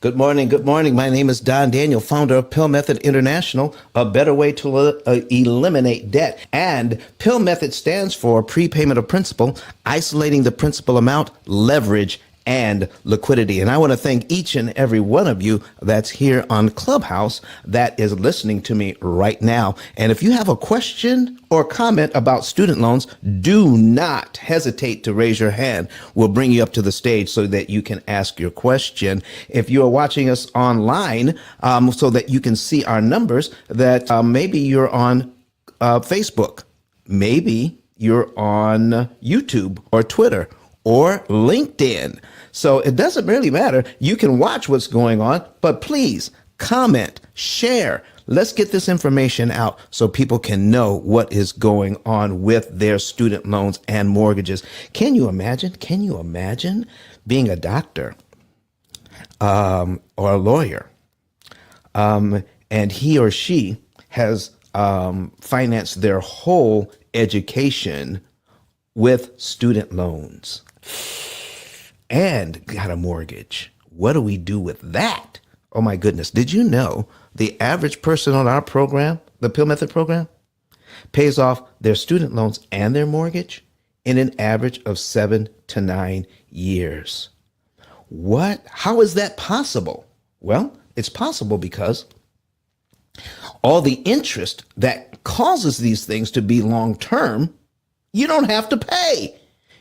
Good morning. Good morning. My name is Don Daniel, founder of P.I.L.L Method International, a better way to eliminate debt. And P.I.L.L Method stands for prepayment of principal, isolating the principal amount, leverage, and liquidity. And I want to thank each and every one of you that's here on Clubhouse that is listening to me right now. And if you have a question or comment about student loans, do not hesitate to raise your hand. We'll bring you up to the stage so that you can ask your question. If you are watching us online, so that you can see our numbers, that maybe you're on Facebook, maybe you're on YouTube or Twitter or LinkedIn. So it doesn't really matter. You can watch what's going on, but please comment, share. Let's get this information out so people can know what is going on with their student loans and mortgages. Can you imagine? Can you imagine being a doctor or a lawyer, and he or she has financed their whole education with student loans and got a mortgage? What do we do with that? Oh my goodness. Did you know the average person on our program, the P.I.L.L Method program, pays off their student loans and their mortgage in an average of 7 to 9 years? What? How is that possible? Well, it's possible because all the interest that causes these things to be long term, you don't have to pay.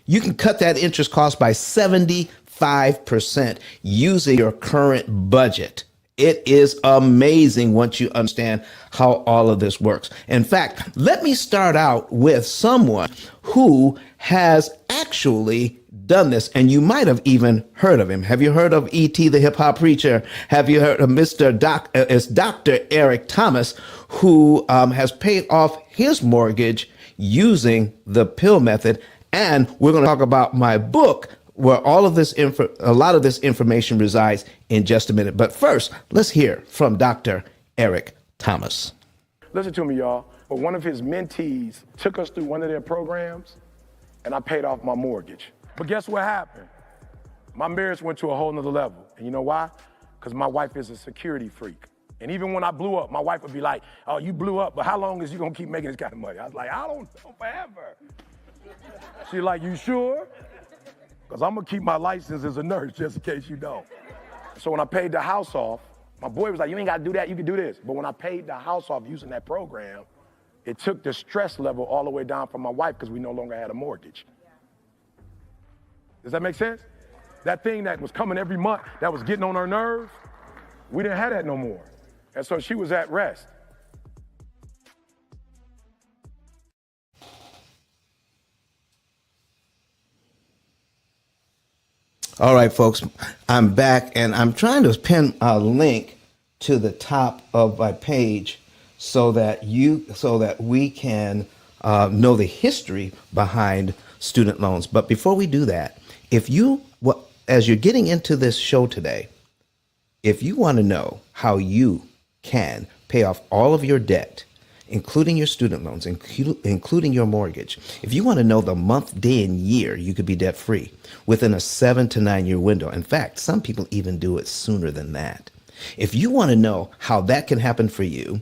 You can cut that interest cost by 75% using your current budget. It is amazing once you understand how all of this works. In fact, let me start out with someone who has actually done this, and you might have even heard of him. Have you heard of E.T. the hip hop preacher? Have you heard of Dr. Eric Thomas, who has paid off his mortgage using the P.I.L.L method? And we're going to talk about my book, where all of this a lot of this information resides, in just a minute. But first, let's hear from Dr. Eric Thomas. Listen to me, y'all. But one of his mentees took us through one of their programs, and I paid off my mortgage. But guess what happened? My marriage went to a whole nother level. And you know why? Because my wife is a security freak. And even when I blew up, my wife would be like, "Oh, you blew up, but how long is you going to keep making this kind of money?" I was like, "I don't know, forever." She's like, "You sure?" Because I'm going to keep my license as a nurse just in case you don't. So when I paid the house off, my boy was like, "You ain't got to do that. You can do this." But when I paid the house off using that program, it took the stress level all the way down for my wife because we no longer had a mortgage. Does that make sense? That thing that was coming every month, that was getting on her nerves, we didn't have that no more. And so she was at rest. All right, folks, I'm back, and I'm trying to pin a link to the top of my page so that we can know the history behind student loans. But before we do that, as you're getting into this show today, if you want to know how you can pay off all of your debt, including your student loans, including your mortgage, if you want to know the month, day, and year you could be debt-free within a 7 to 9 year window. In fact, some people even do it sooner than that. If you want to know how that can happen for you,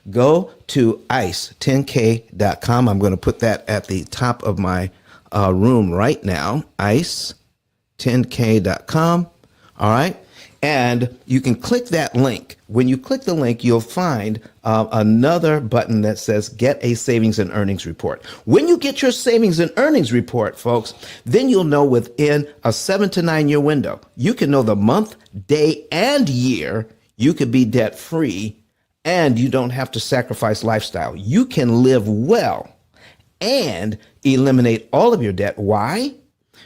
go to ice10k.com. I'm going to put that at the top of my room right now, ice10k.com. All right. And you can click that link. When you click the link, you'll find another button that says Get a Savings and Earnings Report. When you get your savings and earnings report, folks, then you'll know within a 7 to 9 year window, you can know the month, day, and year you could be debt free, and you don't have to sacrifice lifestyle. You can live well and eliminate all of your debt. Why?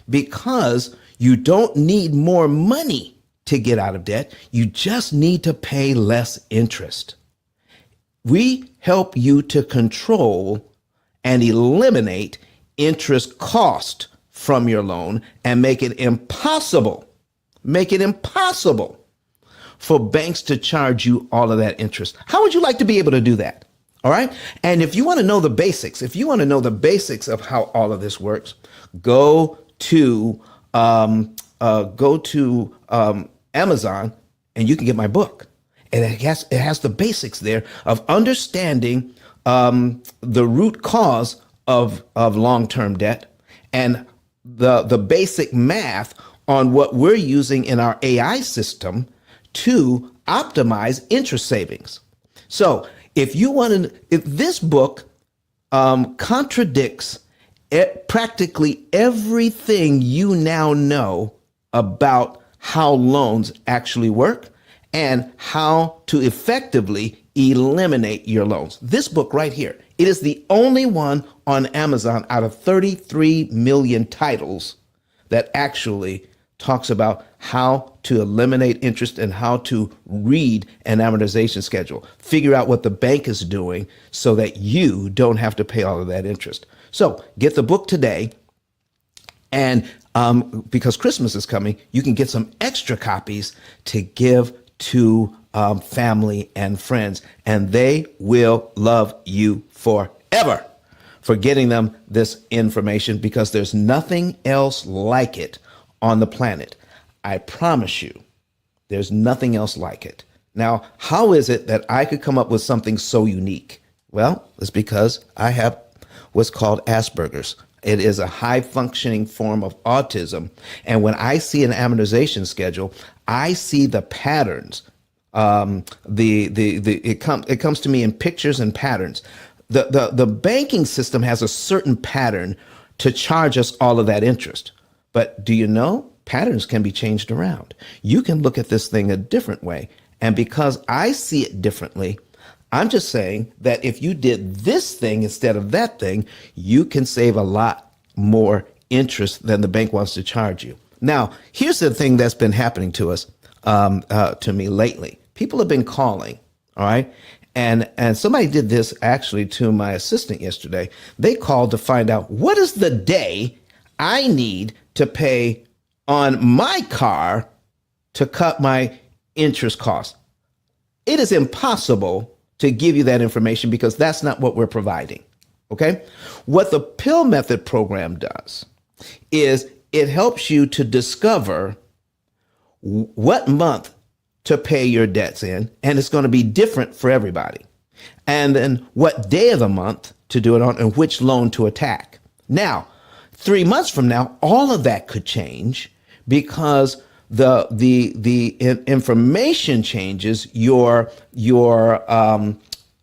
Because you don't need more money to get out of debt. You just need to pay less interest. We help you to control and eliminate interest cost from your loan and make it impossible for banks to charge you all of that interest. How would you like to be able to do that? All right. And if you want to know the basics, of how all of this works, go to Amazon and you can get my book. And it has the basics there of understanding the root cause of long-term debt and the basic math on what we're using in our AI system to optimize interest savings. So if this book contradicts practically everything you now know about how loans actually work and how to effectively eliminate your loans. This book right here, it is the only one on Amazon out of 33 million titles that actually talks about how to eliminate interest and how to read an amortization schedule. Figure out what the bank is doing so that you don't have to pay all of that interest. So get the book today. And because Christmas is coming, you can get some extra copies to give to family and friends, and they will love you forever for getting them this information, because there's nothing else like it on the planet. I promise you, there's nothing else like it. Now, how is it that I could come up with something so unique? Well, it's because I have what's called Asperger's. It is a high functioning form of autism. And when I see an amortization schedule, I see the patterns. It comes to me in pictures and patterns. The banking system has a certain pattern to charge us all of that interest. But do you know, patterns can be changed around. You can look at this thing a different way. And because I see it differently, I'm just saying that if you did this thing instead of that thing, you can save a lot more interest than the bank wants to charge you. Now, here's the thing that's been happening to us, to me lately. People have been calling, all right? And somebody did this actually to my assistant yesterday. They called to find out, what is the day I need to pay on my car to cut my interest costs? It is impossible to give you that information because that's not what we're providing, okay? What the P.I.L.L method program does is it helps you to discover what month to pay your debts in, and it's going to be different for everybody. And then what day of the month to do it on and which loan to attack. Now, 3 months from now, all of that could change because the information changes, your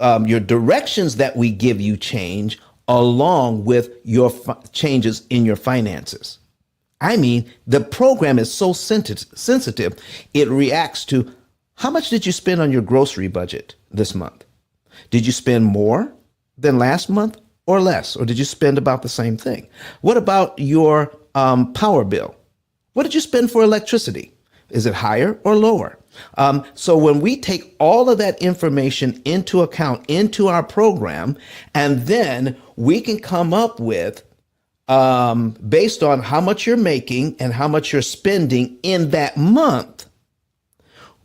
directions that we give you change along with your changes in your finances. I mean, the program is so sensitive, it reacts to how much did you spend on your grocery budget this month? Did you spend more than last month or less? Or did you spend about the same thing? What about your power bill? What did you spend for electricity? Is it higher or lower? So when we take all of that information into account into our program, and then we can come up with, based on how much you're making and how much you're spending in that month,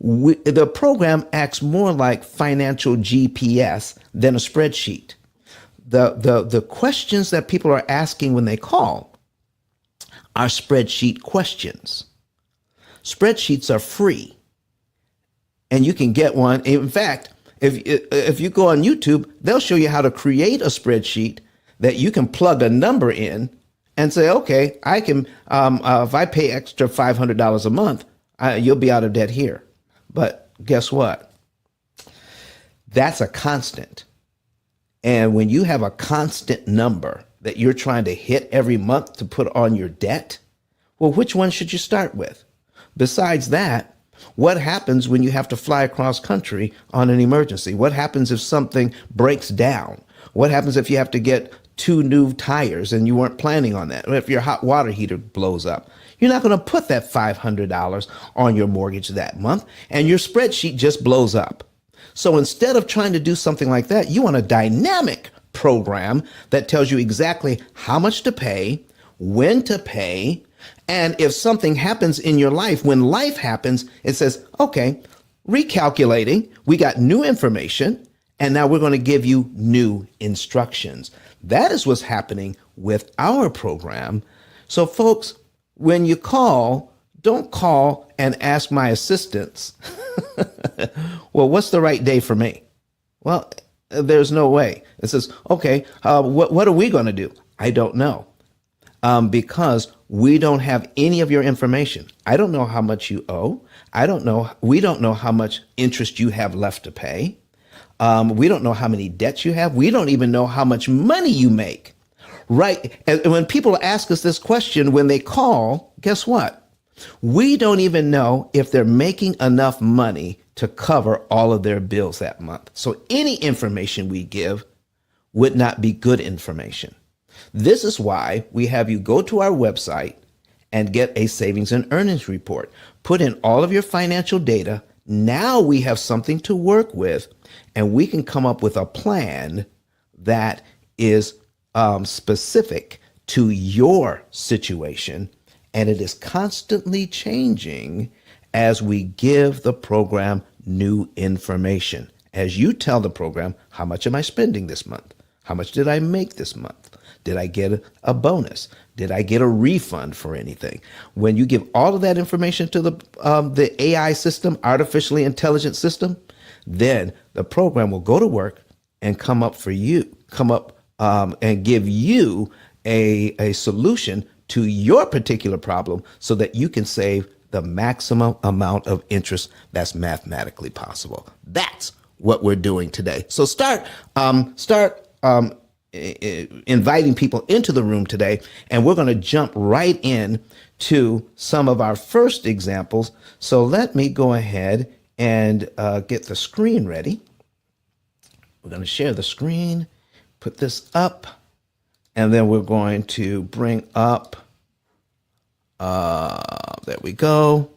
the program acts more like financial GPS than a spreadsheet. The questions that people are asking when they call are spreadsheet questions. Spreadsheets are free, and you can get one. In fact, if you go on YouTube, they'll show you how to create a spreadsheet that you can plug a number in and say, okay, I can, if I pay extra $500 a month, you'll be out of debt here. But guess what? That's a constant. And when you have a constant number that you're trying to hit every month to put on your debt, well, which one should you start with? Besides that, what happens when you have to fly across country on an emergency? What happens if something breaks down? What happens if you have to get 2 new tires and you weren't planning on that? Or if your hot water heater blows up? You're not going to put that $500 on your mortgage that month, and your spreadsheet just blows up. So instead of trying to do something like that, you want a dynamic program that tells you exactly how much to pay, when to pay, and if something happens in your life, when life happens, it says, okay, recalculating, we got new information, and now we're going to give you new instructions. That is what's happening with our program. So folks, when you call, don't call and ask my assistants, well, what's the right day for me? Well, there's no way. It says, okay, what are we going to do? I don't know. Because we don't have any of your information. I don't know how much you owe. I don't know. We don't know how much interest you have left to pay. We don't know how many debts you have. We don't even know how much money you make. Right. And when people ask us this question, when they call, guess what? We don't even know if they're making enough money to cover all of their bills that month. So any information we give would not be good information. This is why we have you go to our website and get a savings and earnings report. Put in all of your financial data. Now we have something to work with, and we can come up with a plan that is specific to your situation, and it is constantly changing as we give the program new information. As you tell the program, how much am I spending this month? How much did I make this month? Did I get a bonus? Did I get a refund for anything? When you give all of that information to the AI system, artificially intelligent system, then the program will go to work and come up and give you a solution to your particular problem so that you can save the maximum amount of interest that's mathematically possible. That's what we're doing today. So start inviting people into the room today, and we're going to jump right in to some of our first examples. So let me go ahead and get the screen ready. We're going to share the screen, put this up, and then we're going to bring up, there we go,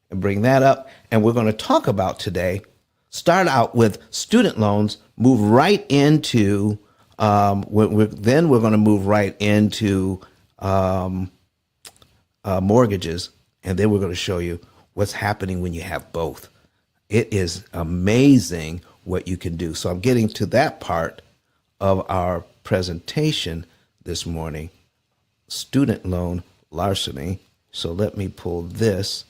and bring that up. And we're going to talk about today, start out with student loans, move right into then we're going to move right into mortgages, and then we're going to show you what's happening when you have both. It is amazing what you can do. So I'm getting to that part of our presentation this morning, student loan larceny. So let me pull this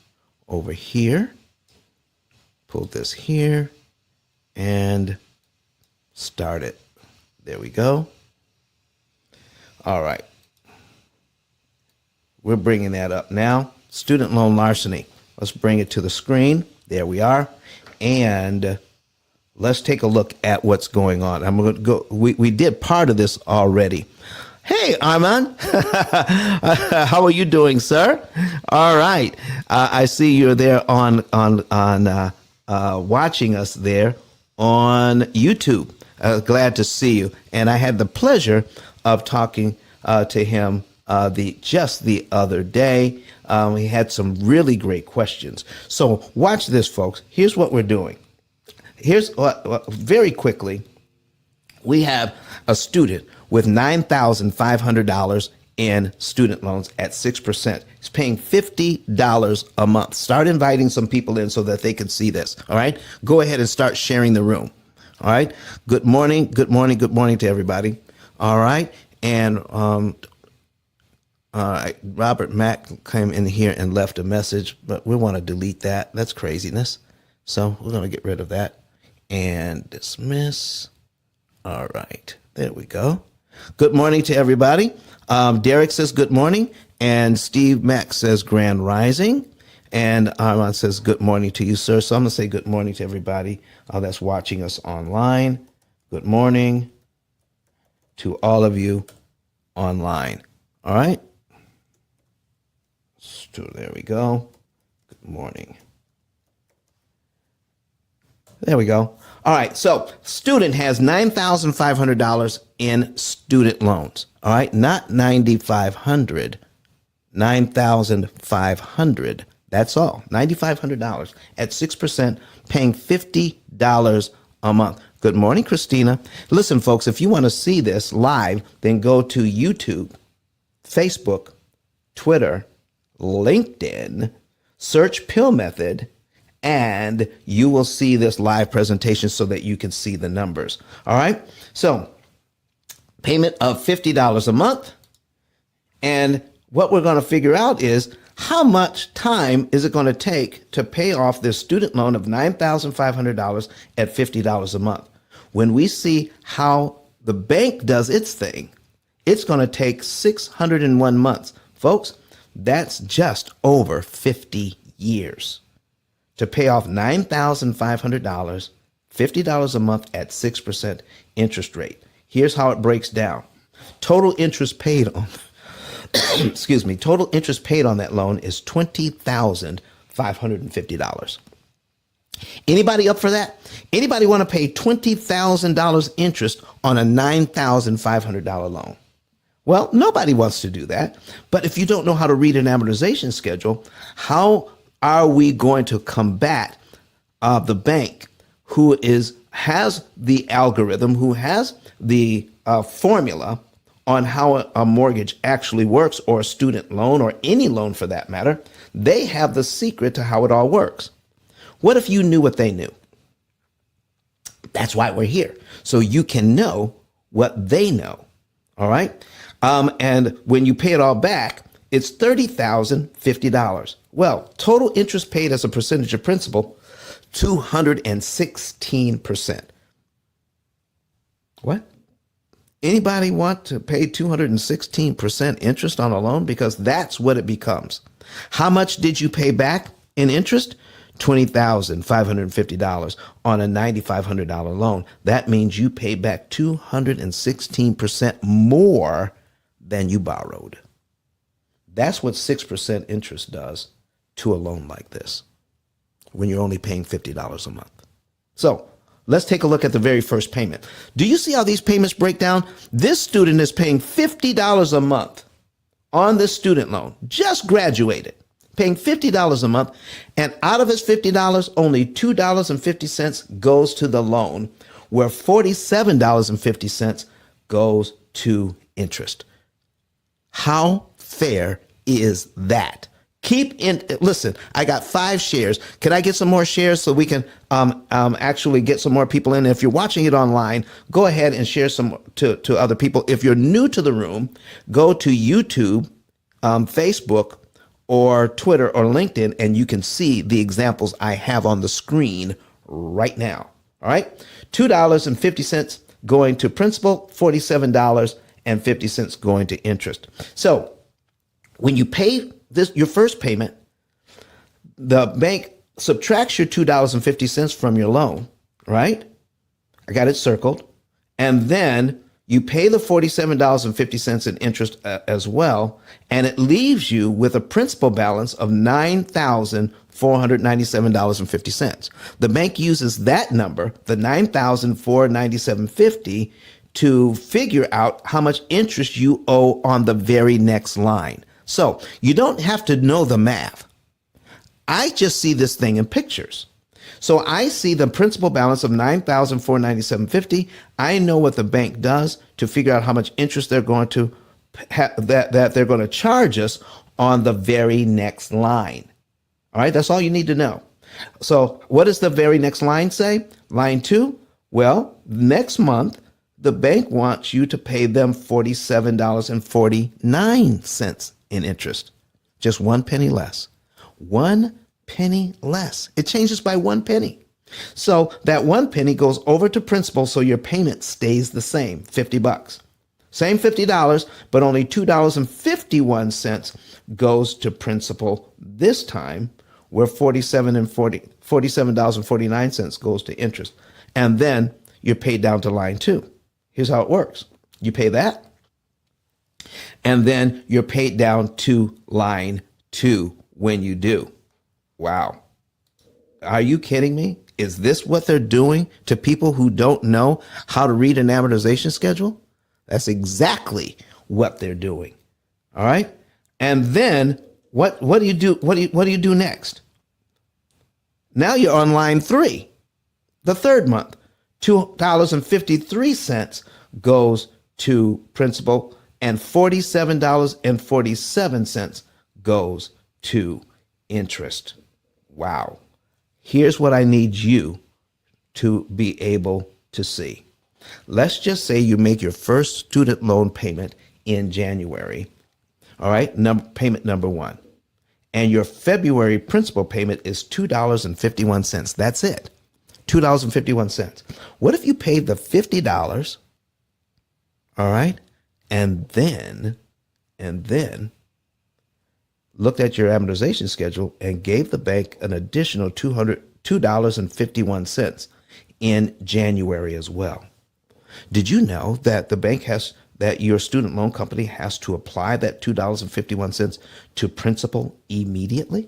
over here, pull this here, and start it. There we go. All right. We're bringing that up now. Student loan larceny. Let's bring it to the screen. There we are. And let's take a look at what's going on. I'm going to go. We did part of this already. Hey, Armand. How are you doing, sir? All right. I see you're there on watching us there on YouTube. Glad to see you. And I had the pleasure of talking to him just the other day. He had some really great questions. So watch this, folks. Here's what we're doing. Here's very quickly, we have a student with $9,500 in student loans at 6%. He's paying $50 a month. Start inviting some people in so that they can see this. All right. Go ahead and start sharing the room. All right. Good morning. Good morning. Good morning to everybody. All right. And all right. Robert Mack came in here and left a message, but we want to delete that. That's craziness. So we're going to get rid of that and dismiss. All right. There we go. Good morning to everybody. Derek says good morning. And Steve Mack says grand rising. And Armand says good morning to you, sir. So I'm going to say good morning to everybody that's watching us online. Good morning to all of you online. All right. So there we go. Good morning. There we go. All right. So student has $9,500 in student loans. All right. Not $9,500. $9,500. That's all. $9,500 at 6%, paying $50 a month. Good morning, Christina. Listen, folks, if you want to see this live, then go to YouTube, Facebook, Twitter, LinkedIn, search P.I.L.L method, and you will see this live presentation so that you can see the numbers. All right. So payment of $50 a month. And what we're going to figure out is How much time is it going to take to pay off this student loan of $9,500 at $50 a month? When we see how the bank does its thing, it's going to take 601 months. Folks, that's just over 50 years to pay off $9,500, $50 a month at 6% interest rate. Here's how it breaks down. Total interest paid on excuse me, total interest paid on that loan is $20,550. Anybody up for that? Anybody want to pay $20,000 interest on a $9,500 loan? Well, nobody wants to do that. But if you don't know how to read an amortization schedule, how are we going to combat the bank who has the algorithm, who has the formula on how a mortgage actually works, or a student loan, or any loan for that matter? They have the secret to how it all works. What if you knew what they knew? That's why we're here, so you can know what they know. All right. And when you pay it all back, it's $30,050. Well, total interest paid as a percentage of principal, 216%. What? Anybody want to pay 216% interest on a loan? Because that's what it becomes. How much did you pay back in interest? $20,550 on a $9,500 loan. That means you pay back 216% more than you borrowed. That's what 6% interest does to a loan like this when you're only paying $50 a month. So let's take a look at the very first payment. Do you see how these payments break down? This student is paying $50 a month on this student loan, just graduated, paying $50 a month. And out of his $50, only $2.50 goes to the loan, where $47.50 goes to interest. How fair is that? Listen, I got 5 shares. Can I get some more shares so we can actually get some more people in? If you're watching it online, go ahead and share some to other people. If you're new to the room, go to YouTube, Facebook, or Twitter or LinkedIn, and you can see the examples I have on the screen right now. All right, $2.50 going to principal, $47.50 going to interest. So when you pay your first payment, the bank subtracts your $2.50 from your loan, right? I got it circled. And then you pay the $47.50 in interest as well, and it leaves you with a principal balance of $9,497.50. The bank uses that number, the $9,497.50, to figure out how much interest you owe on the very next line. So you don't have to know the math. I just see this thing in pictures. So I see the principal balance of $9,497.50. I know what the bank does to figure out how much interest they're going to that they're going to charge us on the very next line. All right, that's all you need to know. So what does the very next line say? Line 2. Well, next month the bank wants you to pay them $47.49 in interest. Just 1 penny less. 1 penny less. It changes by 1 penny. So that 1 penny goes over to principal, so your payment stays the same, $50. Same $50, but only $2.51 goes to principal this time, where $47.49 goes to interest. And then you're paid down to line 2. Here's how it works. You pay that, and then you're paid down to line 2 when you do. Wow. Are you kidding me? Is this what they're doing to people who don't know how to read an amortization schedule? That's exactly what they're doing. All right. And then what do you do? What do you do next? Now you're on line 3, the third month. $2.53 goes to principal, and $47.47 goes to interest. Wow. Here's what I need you to be able to see. Let's just say you make your first student loan payment in January. All right, payment number 1. and your February principal payment is $2.51. That's it. $2.51. What if you paid the $50, all right, and then looked at your amortization schedule and gave the bank an additional $2.51 in January as well? Did you know that that your student loan company has to apply that $2.51 to principal immediately?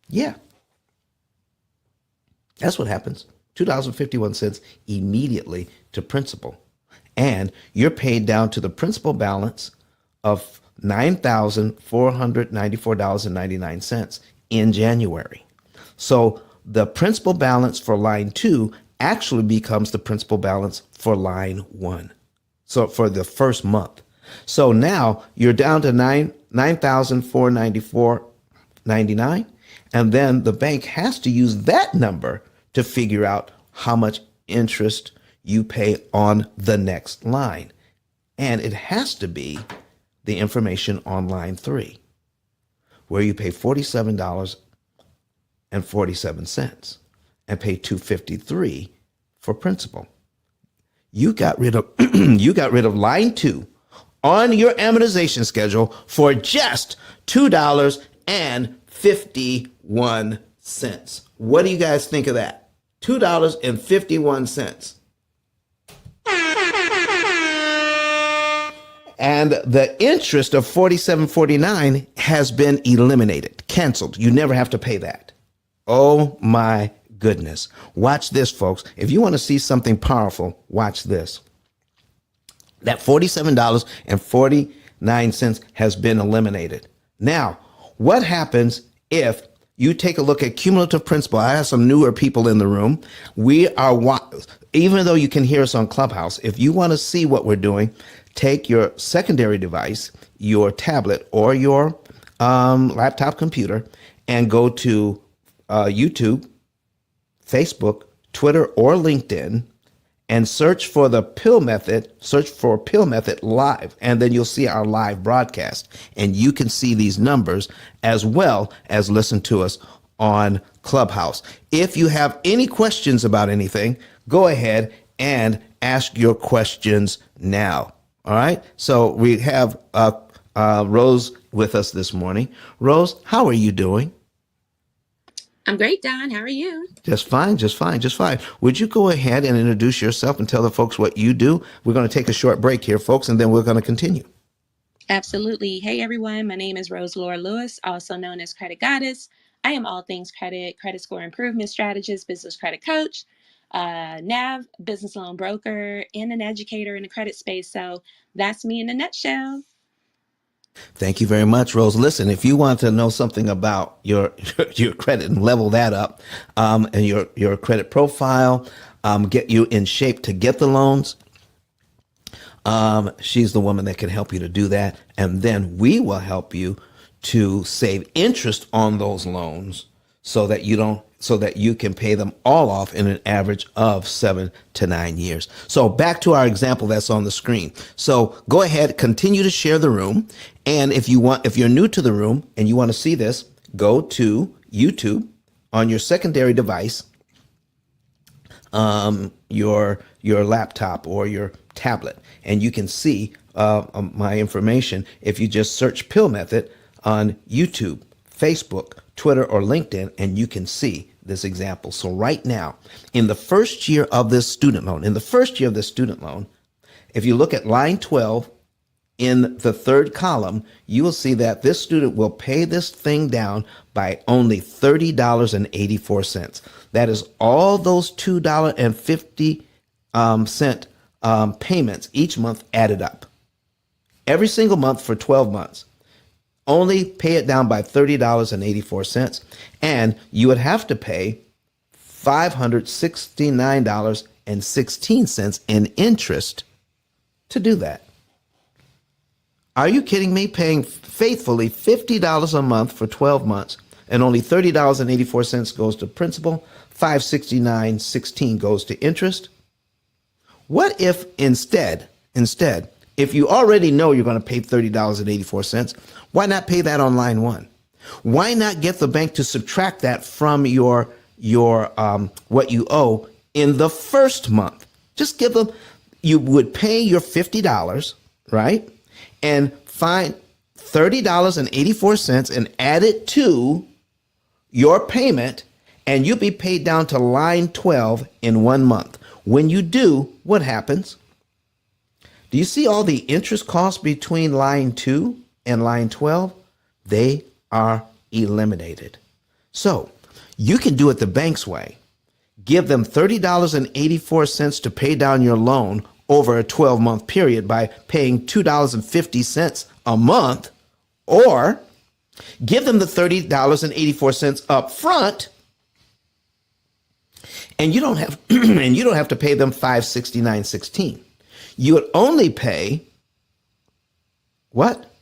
Yeah. That's what happens. $2.51 immediately to principal. And you're paid down to the principal balance of $9,494.99 in January. So the principal balance for line 2 actually becomes the principal balance for line 1. So for the first month. So now you're down to $9,494.99, and then the bank has to use that number to figure out how much interest you pay on the next line. And it has to be the information on line 3, where you pay $47.47 and pay $2.53 for principal. You got rid of line 2 on your amortization schedule for just $2.51. What do you guys think of that? $2.51. And the interest of $47.49 has been eliminated, canceled. You never have to pay that. Oh my goodness. Watch this, folks. If you want to see something powerful, watch this. That $47.49 has been eliminated. Now, what happens if you take a look at cumulative principal? I have some newer people in the room. Even though you can hear us on Clubhouse, if you want to see what we're doing, take your secondary device, your tablet or your laptop computer, and go to YouTube, Facebook, Twitter, or LinkedIn, and search for the P.I.L.L method, search for P.I.L.L method live, and then you'll see our live broadcast. And you can see these numbers as well as listen to us on Clubhouse. If you have any questions about anything, go ahead and ask your questions now. All right. So we have Rose with us this morning. Rose, how are you doing? I'm great, Don. How are you? Just fine, just fine, just fine. Would you go ahead and introduce yourself and tell the folks what you do? We're going to take a short break here, folks, and then we're going to continue. Absolutely. Hey, everyone. My name is Rose Laura Lewis, also known as Credit Goddess. I am all things credit, credit score improvement strategist, business credit coach, NAV, business loan broker, and an educator in the credit space. So that's me in a nutshell. Thank you very much, Rose. Listen, if you want to know something about your credit and level that up, and your credit profile, get you in shape to get the loans, she's the woman that can help you to do that. And then we will help you to save interest on those loans so that you can pay them all off in an average of 7 to 9 years. So back to our example that's on the screen. So go ahead, continue to share the room. And if you're new to the room and you want to see this, go to YouTube on your secondary device, your laptop or your tablet, and you can see my information if you just search P.I.L.L method on YouTube, Facebook, Twitter, or LinkedIn, and you can see this example. So right now, in the first year of this student loan, if you look at line 12 in the third column, you will see that this student will pay this thing down by only $30.84. That is all those $2.50 payments each month added up. Every single month for 12 months. Only pay it down by $30.84, and you would have to pay $569.16 in interest to do that. Are you kidding me? Paying faithfully $50 a month for 12 months, and only $30.84 goes to principal, $569.16 goes to interest. What if instead, if you already know you're going to pay $30.84, why not pay that on line 1? Why not get the bank to subtract that from your what you owe in the first month? Just give them, you would pay your $50, right? And find $30.84 and add it to your payment, and you'll be paid down to line 12 in 1 month. When you do, what happens? Do you see all the interest costs between line 2 and line 12? They are eliminated. So you can do it the bank's way. Give them $30.84 to pay down your loan over a 12-month period by paying $2.50 a month, or give them the $30.84 up front, and you don't have and you don't have to pay them $569.16. You would only pay what?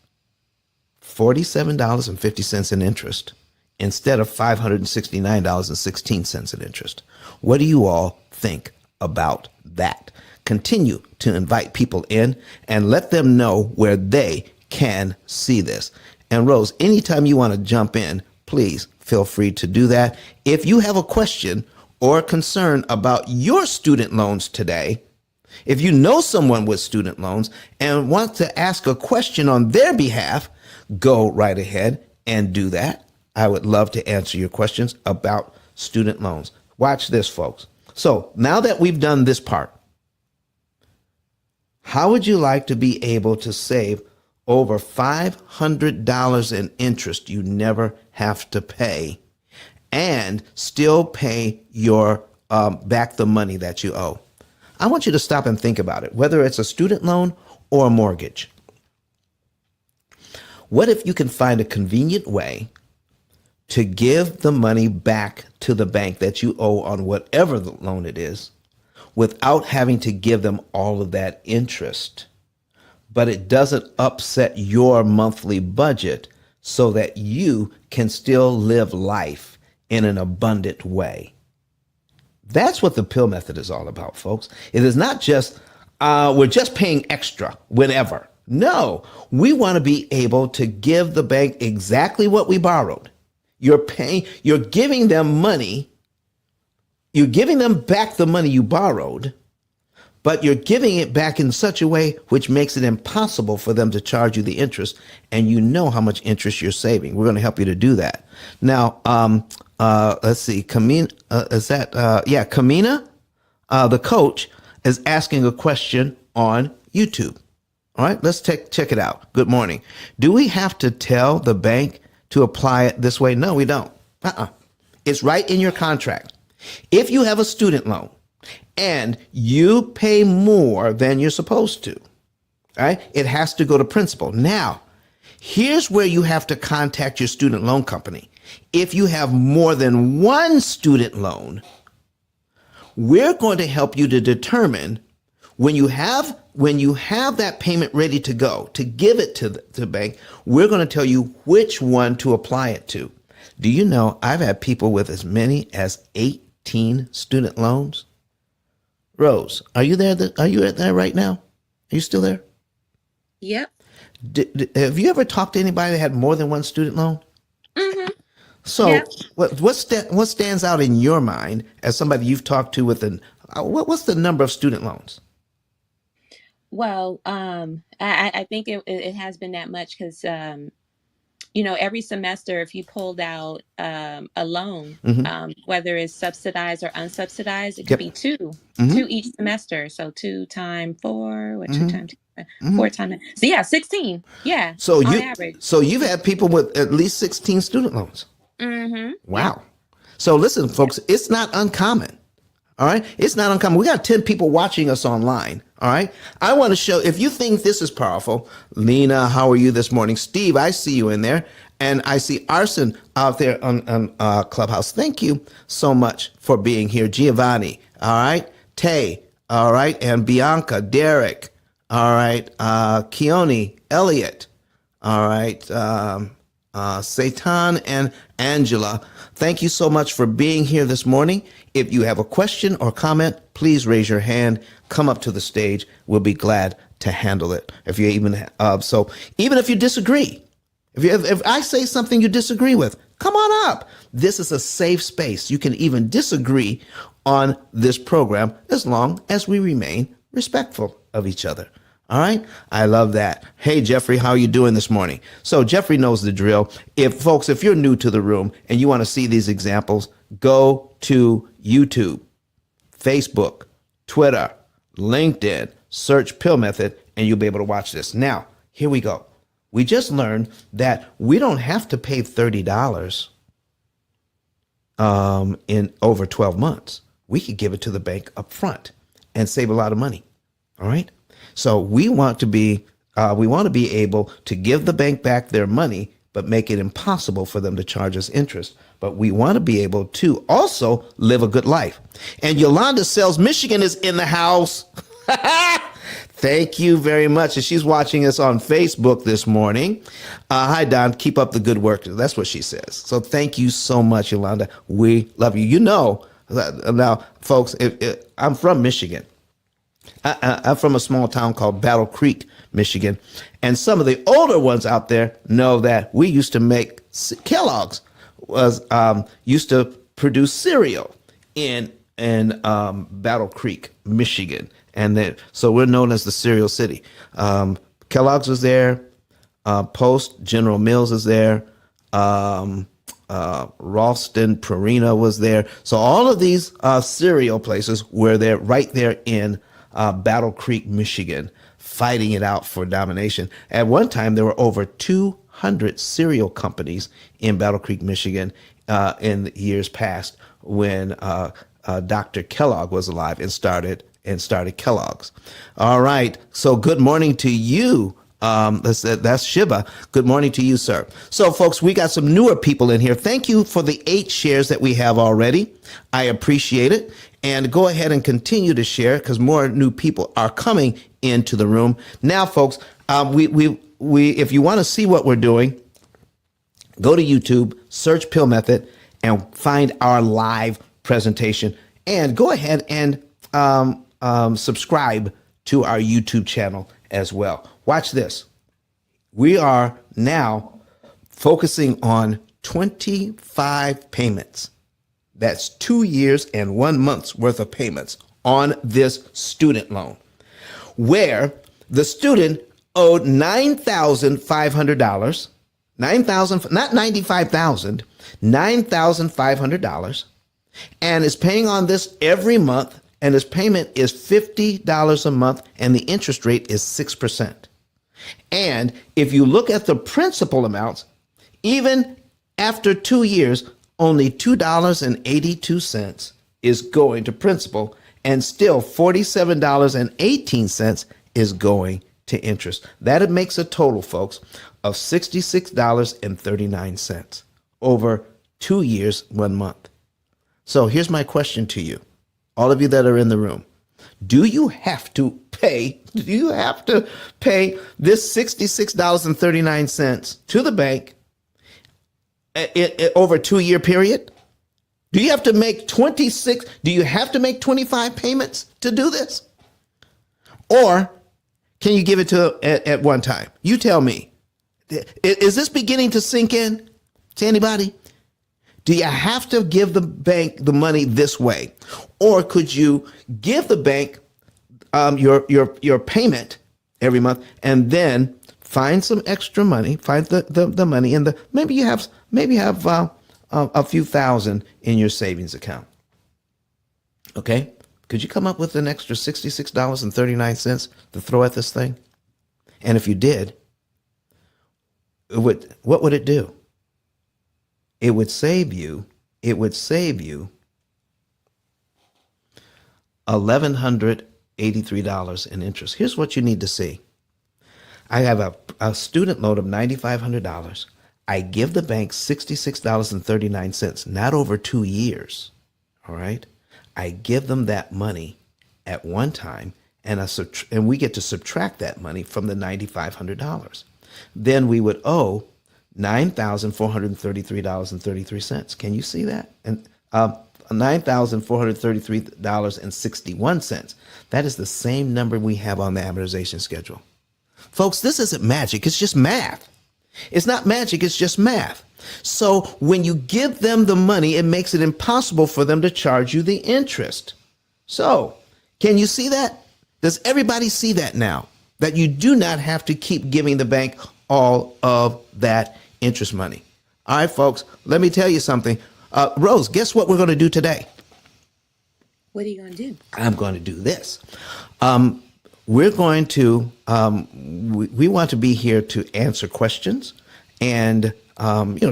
$47.50 in interest instead of $569.16 in interest. What do you all think about that? Continue to invite people in and let them know where they can see this. And Rose, anytime you want to jump in, please feel free to do that. If you have a question or concern about your student loans today, if you know someone with student loans and want to ask a question on their behalf, go right ahead and do that. I would love to answer your questions about student loans. Watch this, folks. So now that we've done this part, how would you like to be able to save over $500 in interest you never have to pay and still pay your back the money that you owe? I want you to stop and think about it, whether it's a student loan or a mortgage. What if you can find a convenient way to give the money back to the bank that you owe on whatever the loan it is without having to give them all of that interest, but it doesn't upset your monthly budget so that you can still live life in an abundant way? That's what the P.I.L.L method is all about, folks. It is not just, we're just paying extra whenever. No, we want to be able to give the bank exactly what we borrowed. You're giving them money. You're giving them back the money you borrowed, but you're giving it back in such a way which makes it impossible for them to charge you the interest, and you know how much interest you're saving. We're going to help you to do that. Now, let's see, Kamina, Kamina, the coach, is asking a question on YouTube. All right, let's check it out. Good morning. Do we have to tell the bank to apply it this way? No, we don't. It's right in your contract. If you have a student loan and you pay more than you're supposed to, all right, it has to go to principal. Now, here's where you have to contact your student loan company. If you have more than one student loan, we're going to help you to determine when you have that payment ready to go, to give it to the bank, we're going to tell you which one to apply it to. Do you know I've had people with as many as 18 student loans? Rose, are you there? Are you at that right now? Are you still there? Yep. Have you ever talked to anybody that had more than one student loan? Mm-hmm. So Yep. what stands out in your mind as somebody you've talked to with what's the number of student loans? Well, I think it has been that much because, every semester, if you pulled out a loan, whether it's subsidized or unsubsidized, it could be two each semester. So 2 times 4, or 2 times 4 times. So yeah, 16. Yeah. So on average. So you've had people with at least 16 student loans. Mm-hmm. Wow. So listen, folks, it's not uncommon. All right. It's not uncommon. We got 10 people watching us online. All right. I want to show, if you think this is powerful, Lena, how are you this morning? Steve, I see you in there. And I see Arson out there on Clubhouse. Thank you so much for being here. Giovanni. All right. Tay. All right. And Bianca, Derek. All right. Keone, Elliot. All right. Satan and Angela. Thank you so much for being here this morning. If you have a question or comment, please raise your hand. Come up to the stage. We'll be glad to handle it. If you even if you disagree, If I say something you disagree with, come on up. This is a safe space. You can even disagree on this program as long as we remain respectful of each other. All right. I love that. Hey, Jeffrey, how are you doing this morning? So Jeffrey knows the drill. If you're new to the room and you want to see these examples, go to YouTube, Facebook, Twitter, LinkedIn, search P.I.L.L method, and you'll be able to watch this. Now, here we go. We just learned that we don't have to pay $30 in over 12 months. We could give it to the bank up front and save a lot of money. All right. So we want to be able to give the bank back their money, but make it impossible for them to charge us interest. But we want to be able to also live a good life. And Yolanda Sells Michigan is in the house. Thank you very much. And she's watching us on Facebook this morning. Hi, Don. Keep up the good work. That's what she says. So thank you so much, Yolanda. We love you. You know, now, folks, I'm from Michigan. I'm from a small town called Battle Creek, Michigan. And some of the older ones out there know that we used to make Kellogg's used to produce cereal in Battle Creek, Michigan. And so we're known as the cereal city. Kellogg's was there. Post, General Mills is there. Ralston Purina was there. So all of these cereal places were there, right there in Battle Creek, Michigan, fighting it out for domination. At one time, there were over 200 cereal companies in Battle Creek, Michigan in the years past when Dr. Kellogg was alive and started Kellogg's. All right. So good morning to you. That's Shiva. Good morning to you, sir. So, folks, we got some newer people in here. Thank you for the 8 shares that we have already. I appreciate it. And go ahead and continue to share because more new people are coming into the room. Now, folks, if you want to see what we're doing, go to YouTube, search P.I.L.L method, and find our live presentation. And go ahead and subscribe to our YouTube channel as well. Watch this. We are now focusing on 25 payments. That's 2 years and 1 month's worth of payments on this student loan, where the student owed $9,500, not $95,000, $9,500, and is paying on this every month. And his payment is $50 a month, and the interest rate is 6%. And if you look at the principal amounts, even after 2 years, only $2.82 is going to principal, and still $47.18 is going to interest. That makes a total, folks, of $66.39 over 2 years, 1 month. So here's my question to you. All of you that are in the room, do you have to pay this $66.39 to the bank over a 2 year period? Do you have to make 25 payments to do this? Or can you give it to at one time? You tell me. Is this beginning to sink in to anybody? Do you have to give the bank the money this way? Or could you give the bank your payment every month and then find some extra money, find the money in maybe you have a few thousand in your savings account. Okay? Could you come up with an extra $66.39 to throw at this thing? And if you did, what would it do? It would save you $1,183 in interest. Here's what you need to see. I have a student loan of $9,500. I give the bank $66.39, not over 2 years. All right. I give them that money at one time, and we get to subtract that money from the $9,500. Then we would owe $9,433.33. Can you see that? And $9,433.61. That is the same number we have on the amortization schedule. Folks, this isn't magic. It's just math. It's not magic, it's just math. So when you give them the money, it makes it impossible for them to charge you the interest. So, can you see that? Does everybody see that now? That you do not have to keep giving the bank all of that interest money. All right, folks, let me tell you something. Rose, guess what we're going to do today? What are you going to do? I'm going to do this. We're going to, we want to be here to answer questions and,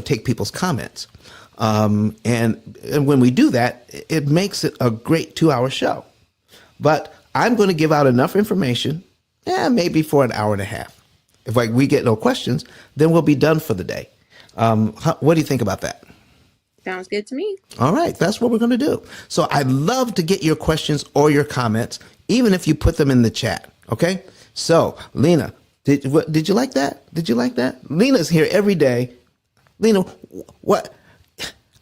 take people's comments. And when we do that, it makes it a great 2-hour show. But I'm going to give out enough information, maybe for an hour and a half. If we get no questions, then we'll be done for the day. What do you think about that? Sounds good to me. All right, that's what we're going to do. So I'd love to get your questions or your comments, even if you put them in the chat. Okay. So Lena, did you like that? Did you like that? Lena's here every day. Lena, what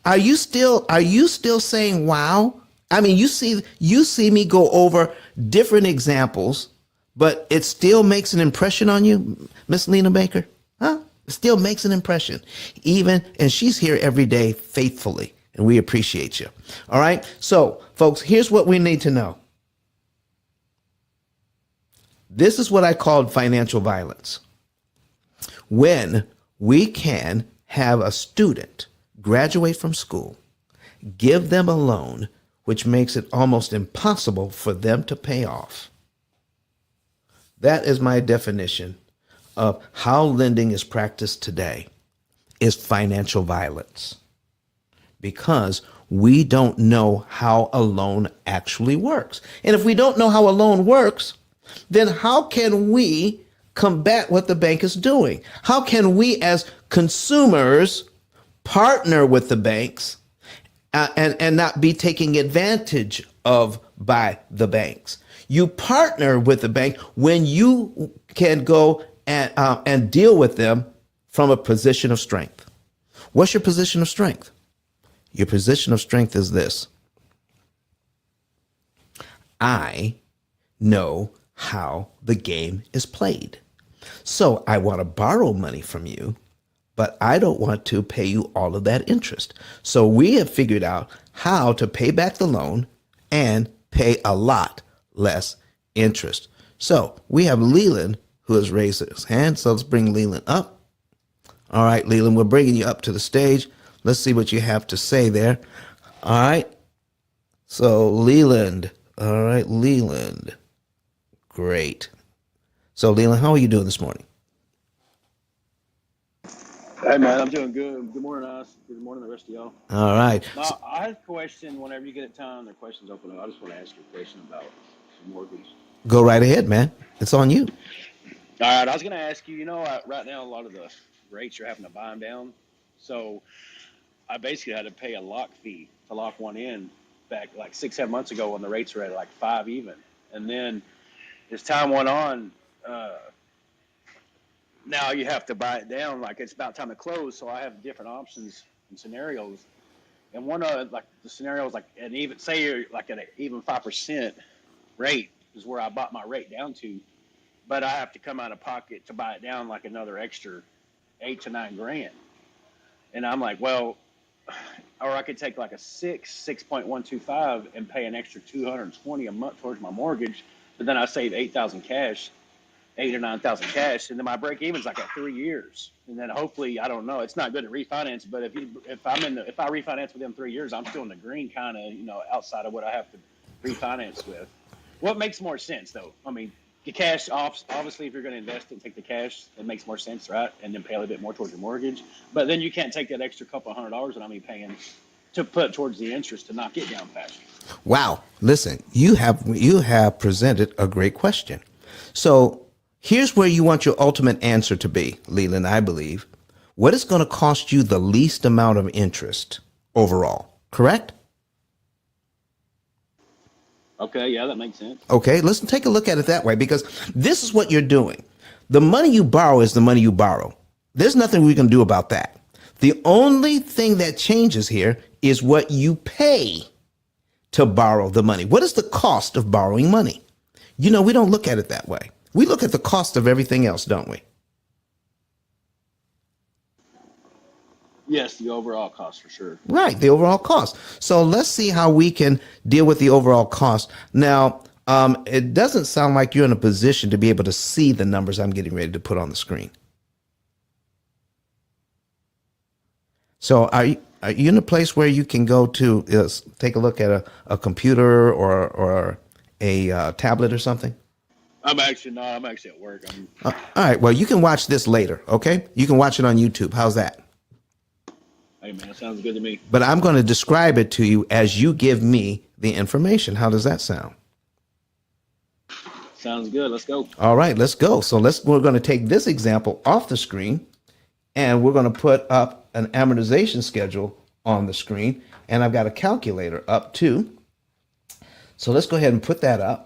are you still saying? Wow. I mean, you see me go over different examples, but it still makes an impression on you, Miss Lena Baker, huh? It still makes an impression, and she's here every day faithfully, and we appreciate you. All right. So, folks, here's what we need to know. This is what I called financial violence. When we can have a student graduate from school, give them a loan, which makes it almost impossible for them to pay off. That is my definition of how lending is practiced today, is financial violence, because we don't know how a loan actually works. And if we don't know how a loan works, then how can we combat what the bank is doing? How can we as consumers partner with the banks and not be taking advantage of by the banks? You partner with the bank when you can go and deal with them from a position of strength. What's your position of strength? Your position of strength is this: I know how the game is played. So I want to borrow money from you, but I don't want to pay you all of that interest. So we have figured out how to pay back the loan and pay a lot less interest. So we have Leland, who has raised his hand. So let's bring Leland up. All right, Leland, we're bringing you up to the stage. Let's see what you have to say there. All right. So Leland. All right, Leland. Great. So Leland, how are you doing this morning? Hey man, I'm doing good. Good morning, us. Good morning, the rest of y'all. All right. Now, I had a question. Whenever you get a time, the questions open up. I just want to ask you a question about the mortgage. Go right ahead, man. It's on you. All right, I was going to ask you. Right now a lot of the rates you're having to buy them down. So I basically had to pay a lock fee to lock one in back like 6-7 months ago when the rates were at like 5 even, and then as time went on. Now you have to buy it down, like it's about time to close. So I have different options and scenarios. And one of like the scenarios, like an even, say you're like at an even 5% rate is where I bought my rate down to, but I have to come out of pocket to buy it down like another extra 8 to 9 grand. And I'm like, well, or I could take like a 6.125 and pay an extra 220 a month towards my mortgage, but then I save 8,000 cash. 8 or 9,000 cash, and then my break even's like at 3 years, and then hopefully, I don't know, it's not good to refinance, but if I refinance within 3 years, I'm still in the green, kind of, outside of what I have to refinance with. What makes more sense though? I mean, the cash off, obviously, if you're going to invest and take the cash, it makes more sense, right? And then pay a little bit more towards your mortgage, but then you can't take that extra couple $100 that I'm paying to put towards the interest to knock it down faster. Wow, listen, you have presented a great question. So here's where you want your ultimate answer to be, Leland, I believe. What is going to cost you the least amount of interest overall, correct? Okay, yeah, that makes sense. Okay, let's take a look at it that way, because this is what you're doing. The money you borrow is the money you borrow. There's nothing we can do about that. The only thing that changes here is what you pay to borrow the money. What is the cost of borrowing money? We don't look at it that way. We look at the cost of everything else, don't we? Yes, the overall cost for sure. Right, the overall cost. So let's see how we can deal with the overall cost. Now, it doesn't sound like you're in a position to be able to see the numbers I'm getting ready to put on the screen. So are you in a place where you can go to take a look at a computer or a tablet or something? I'm actually not. I'm actually at work. All right, well, you can watch this later, okay? You can watch it on YouTube. How's that? Hey man, that sounds good to me. But I'm going to describe it to you as you give me the information. How does that sound? Sounds good. Let's go. All right, let's go. So we're going to take this example off the screen and we're going to put up an amortization schedule on the screen. And I've got a calculator up too. So let's go ahead and put that up.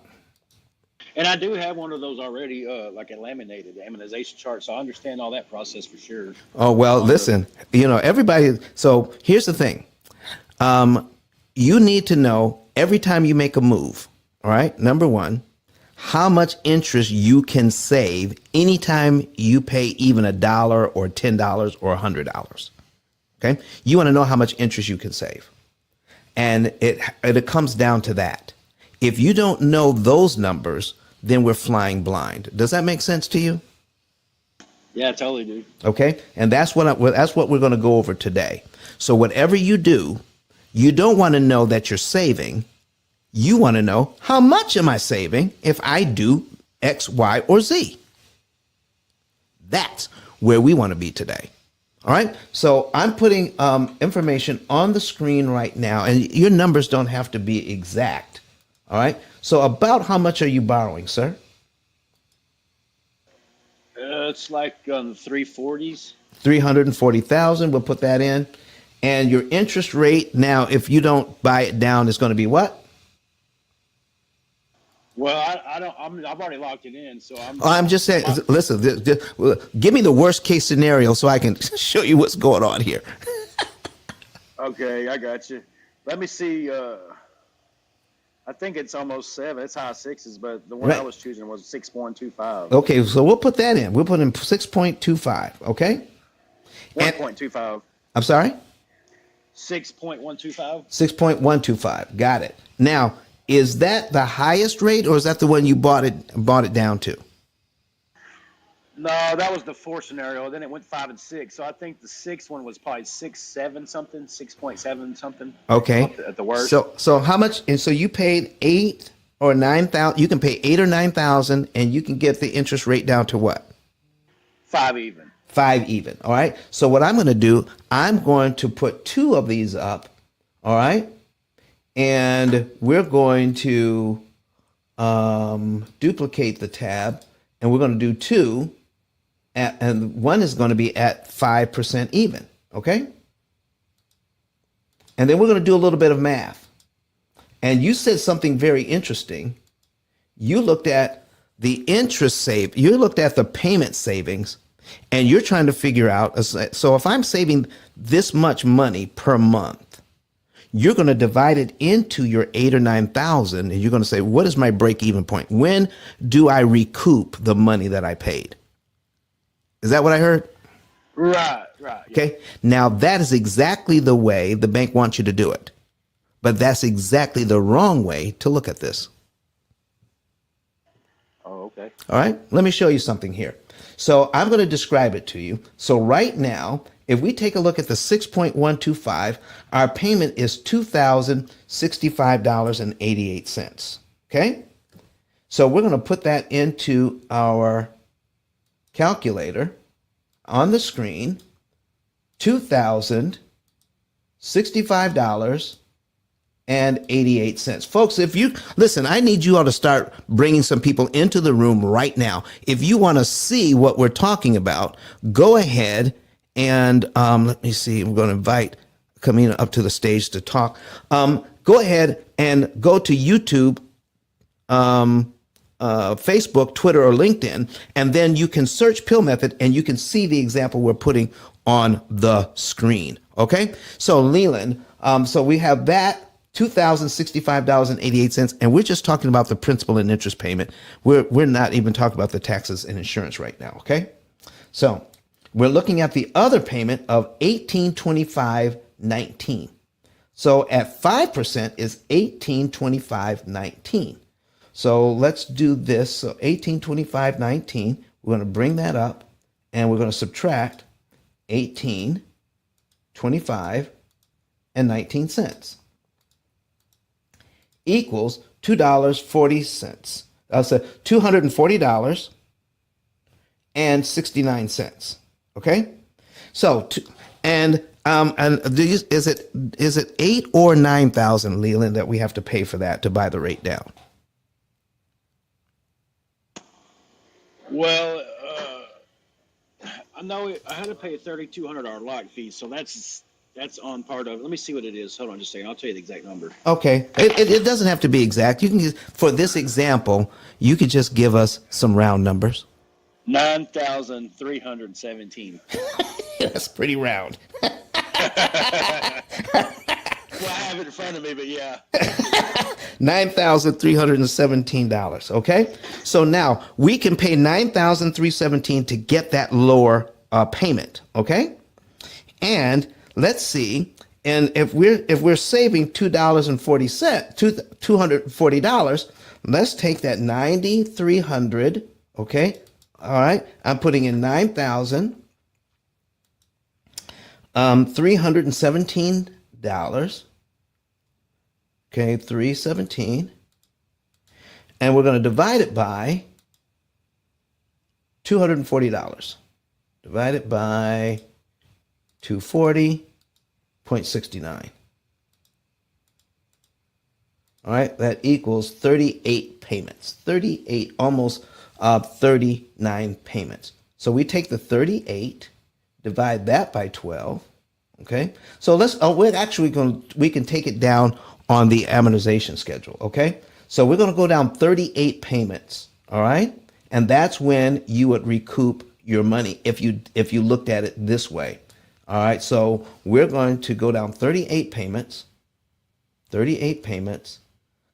And I do have one of those already, like a laminated amortization chart. So I understand all that process for sure. Oh, well, listen, everybody. So here's the thing. You need to know every time you make a move. All right. Number one, how much interest you can save anytime you pay even $1 or $10 or $100. Okay. You want to know how much interest you can save. And it comes down to that. If you don't know those numbers, then we're flying blind. Does that make sense to you? Yeah, totally, dude. Okay, and that's what we're going to go over today. So whatever you do, you don't want to know that you're saving. You want to know how much am I saving if I do X, Y, or Z. That's where we want to be today. All right, so I'm putting information on the screen right now, and your numbers don't have to be exact. All right, so about how much are you borrowing, sir? It's like 340s. 340,000. We'll put that in. And your interest rate now, if you don't buy it down, is going to be what? Well, I don't. I've already locked it in, so I'm. I'm just saying. Listen, give me the worst case scenario so I can show you what's going on here. Okay, I got you. Let me see. I think it's almost 7. It's high 6s, but the one I was choosing was 6.25. Okay, so we'll put that in. We'll put in 6.25. Okay. 1.25. I'm sorry. 6.125. 6.125. Got it. Now, is that the highest rate, or is that the one you bought it down to? No, that was the 4 scenario. Then it went 5 and 6. So I think the 6 one was probably 6.7 something, 6.7 something. Okay. At the worst. So how much? And so you paid 8 or 9,000. You can pay 8 or 9,000, and you can get the interest rate down to what? 5 even. 5 even. All right. So what I'm going to do, I'm going to put 2 of these up. All right. And we're going to duplicate the tab, and we're going to do 2. And one is going to be at 5% even. Okay. And then we're going to do a little bit of math. And you said something very interesting. You looked at the interest save. You looked at the payment savings, and you're trying to figure out. So if I'm saving this much money per month, you're going to divide it into your 8 or 9,000, and you're going to say, what is my break-even point? When do I recoup the money that I paid? Is that what I heard? Right. Yeah. Okay. Now that is exactly the way the bank wants you to do it. But that's exactly the wrong way to look at this. Oh, okay. All right. Let me show you something here. So I'm going to describe it to you. So right now, if we take a look at the 6.125, our payment is $2,065.88. Okay. So we're going to put that into our calculator on the screen. $2,065.88. Folks, if you listen, I need you all to start bringing some people into the room right now. If you want to see what we're talking about, go ahead and let me see. We're going to invite Kamina up to the stage to talk. Go ahead and go to YouTube, Facebook, Twitter, or LinkedIn, and then you can search P.I.L.L method and you can see the example we're putting on the screen. Okay, so Leland, so we have that $2,065.88, and we're just talking about the principal and interest payment. We're not even talking about the taxes and insurance right now. Okay, so we're looking at the other payment of 1825.19. So at 5% is 1825.19. So let's do this. So 1825.19, we're going to bring that up and we're going to subtract 1825.19 equals $2.40. So $240.69. Okay? So and is it 8 or 9,000, Leland, that we have to pay for that to buy the rate down? Well, I know I had to pay a $3,200 lock fee, so that's on part of. Let me see what it is. Hold on just a second. I'll tell you the exact number. Okay. It doesn't have to be exact. You can just, for this example, you could just give us some round numbers. 9,317. That's pretty round. Well, I have it in front of me, but yeah. $9,317. Okay. So now we can pay $9,317 to get that lower payment. Okay. And let's see. And if we're saving $240, let's take that 9,300. Okay. All right. I'm putting in $9,317. Okay, 317. And we're going to divide it by $240. Divide it by 240.69. All right, that equals 38 payments. 38, almost 39 payments. So we take the 38, divide that by 12. Okay, so we can take it down on the amortization schedule. Okay, so we're going to go down 38 payments. All right, and that's when you would recoup your money if you looked at it this way. All right, so we're going to go down 38 payments. 38 payments.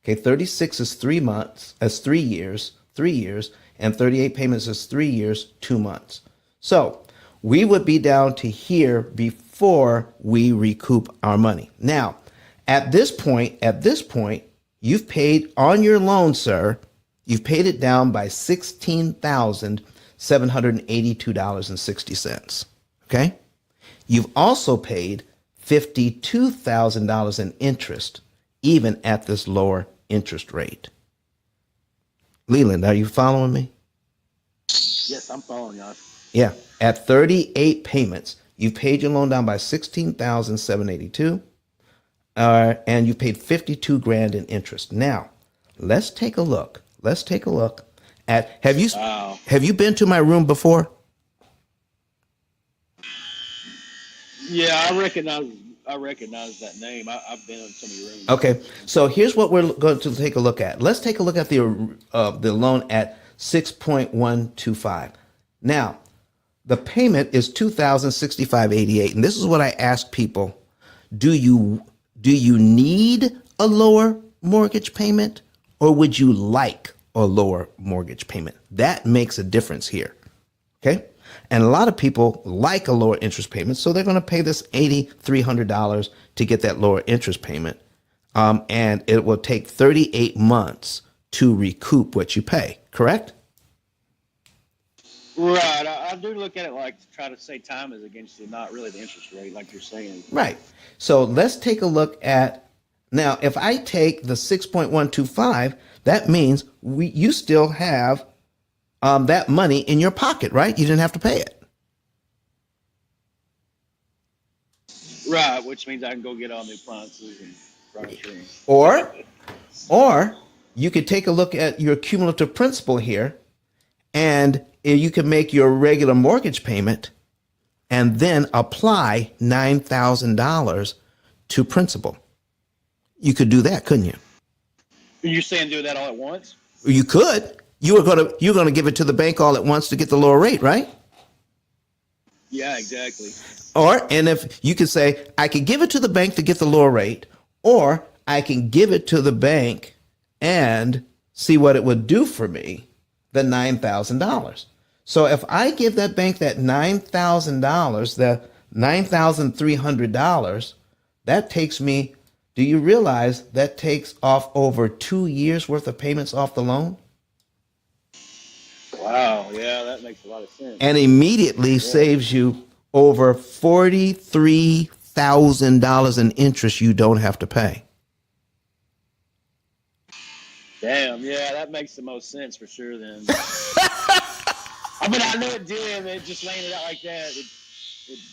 Okay, 36 is 3 months. That's 3 years. 3 years, and 38 payments is 3 years, 2 months. So we would be down to here before we recoup our money. Now, at this point, you've paid on your loan, sir, you've paid it down by $16,782.60. Okay? You've also paid $52,000 in interest, even at this lower interest rate. Leland, are you following me? Yes, I'm following you. Yeah. At 38 payments, you've paid your loan down by $16,782. And you paid 52 grand in interest. Now, let's take a look. At have you been to my room before? Yeah, I recognize that name. I've been in some of your rooms. Okay, so here's what we're going to take a look at. Let's take a look at the loan at 6.125. Now, the payment is $2,065.88, and this is what I ask people: Do you need a lower mortgage payment, or would you like a lower mortgage payment? That makes a difference here. Okay? And a lot of people like a lower interest payment, so they're going to pay this $8,300 to get that lower interest payment. And it will take 38 months to recoup what you pay, correct? Right. I do look at it like to try to say time is against you, not really the interest rate, like you're saying. Right. So let's take a look at, now, if I take the 6.125, that means you still have that money in your pocket, right? You didn't have to pay it. Right, which means I can go get all new appliances and furniture. Or you could take a look at your cumulative principal here, and you can make your regular mortgage payment and then apply $9,000 to principal. You could do that, couldn't you? You're saying do that all at once? You could. You're gonna give it to the bank all at once to get the lower rate, right? Yeah, exactly. And if you could say, I could give it to the bank to get the lower rate, or I can give it to the bank and see what it would do for me, the $9,000. So if I give that bank that $9,000, the $9,300, that takes me, do you realize that takes off over 2 years worth of payments off the loan? Wow, yeah, that makes a lot of sense. And immediately Yeah. saves you over $43,000 in interest you don't have to pay. Damn, yeah, that makes the most sense for sure then. I mean, I knew it did, but just laying it out like that, it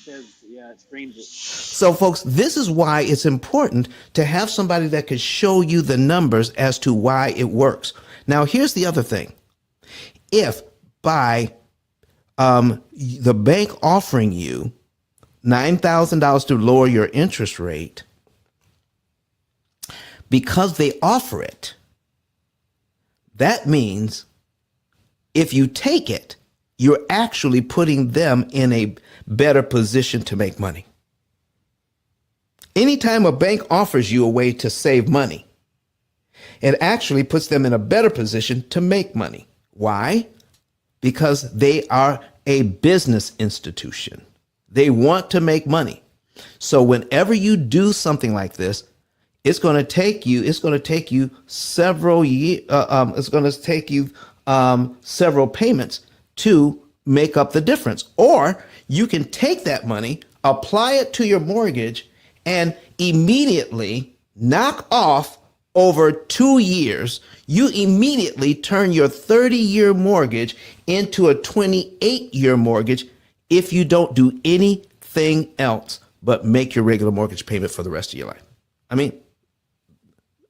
says, yeah, it screams it. So, folks, this is why it's important to have somebody that could show you the numbers as to why it works. Now, here's the other thing. If by the bank offering you $9,000 to lower your interest rate, because they offer it, that means if you take it, you're actually putting them in a better position to make money. Anytime a bank offers you a way to save money, it actually puts them in a better position to make money. Why? Because they are a business institution. They want to make money. So whenever you do something like this, it's going to take you several years. It's going to take you several payments to make up the difference. Or you can take that money, apply it to your mortgage, and immediately knock off over 2 years. You immediately turn your 30-year mortgage into a 28-year mortgage if you don't do anything else but make your regular mortgage payment for the rest of your life. I mean,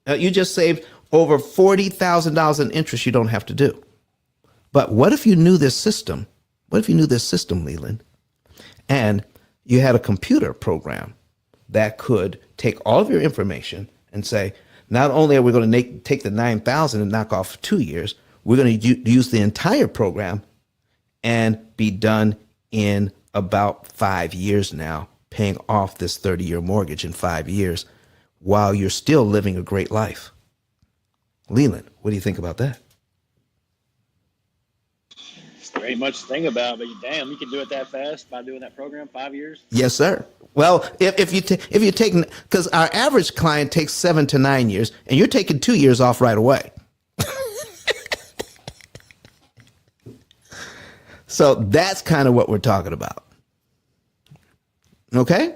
you just saved over $40,000 in interest you don't have to do. But what if you knew this system? What if you knew this system, Leland, and you had a computer program that could take all of your information and say, not only are we going to take the 9,000 and knock off 2 years, we're going to use the entire program and be done in about 5 years now, paying off this 30-year mortgage in 5 years while you're still living a great life. Leland, what do you think about that? There ain't much to think about, but damn, you can do it that fast by doing that program, 5 years? Yes, sir. Well, if you take, because our average client takes 7 to 9 years, and you're taking 2 years off right away. So that's kind of what we're talking about. Okay?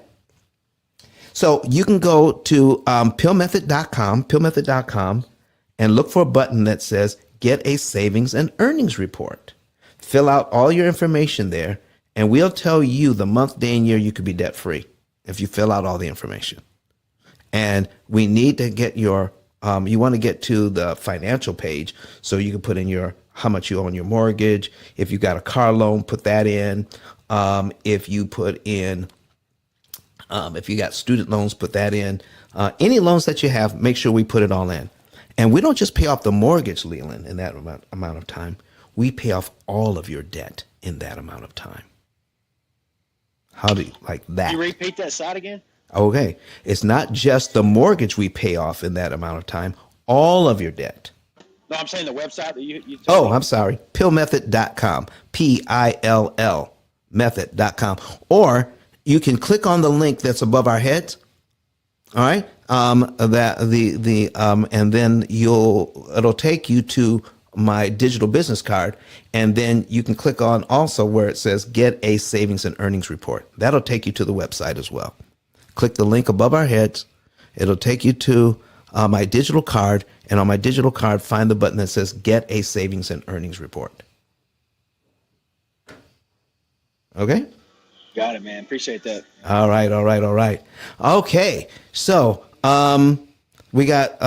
So you can go to PILLmethod.com, and look for a button that says Get a Savings and Earnings Report. Fill out all your information there, and we'll tell you the month, day, and year you could be debt free if you fill out all the information. And we need to get your, you want to get to the financial page so you can put in your how much you owe on your mortgage. If you got a car loan, put that in. If you put in, if you got student loans, put that in. Any loans that you have, make sure we put it all in. And we don't just pay off the mortgage, Leland, in that amount of time. We pay off all of your debt in that amount of time. How do you like that? Can you repeat that side again? Okay. It's not just the mortgage we pay off in that amount of time, all of your debt. No, I'm saying the website that you told Oh, me. I'm sorry. PILLmethod.com. P-I-L-L method.com. Or you can click on the link that's above our heads. All right. And then it'll take you to my digital business card. And then you can click on also where it says Get a Savings and Earnings Report. That'll take you to the website as well. Click the link above our heads. It'll take you to my digital card. And on my digital card, find the button that says Get a Savings and Earnings Report. Okay? Got it, man. Appreciate that. All right. Okay. So we got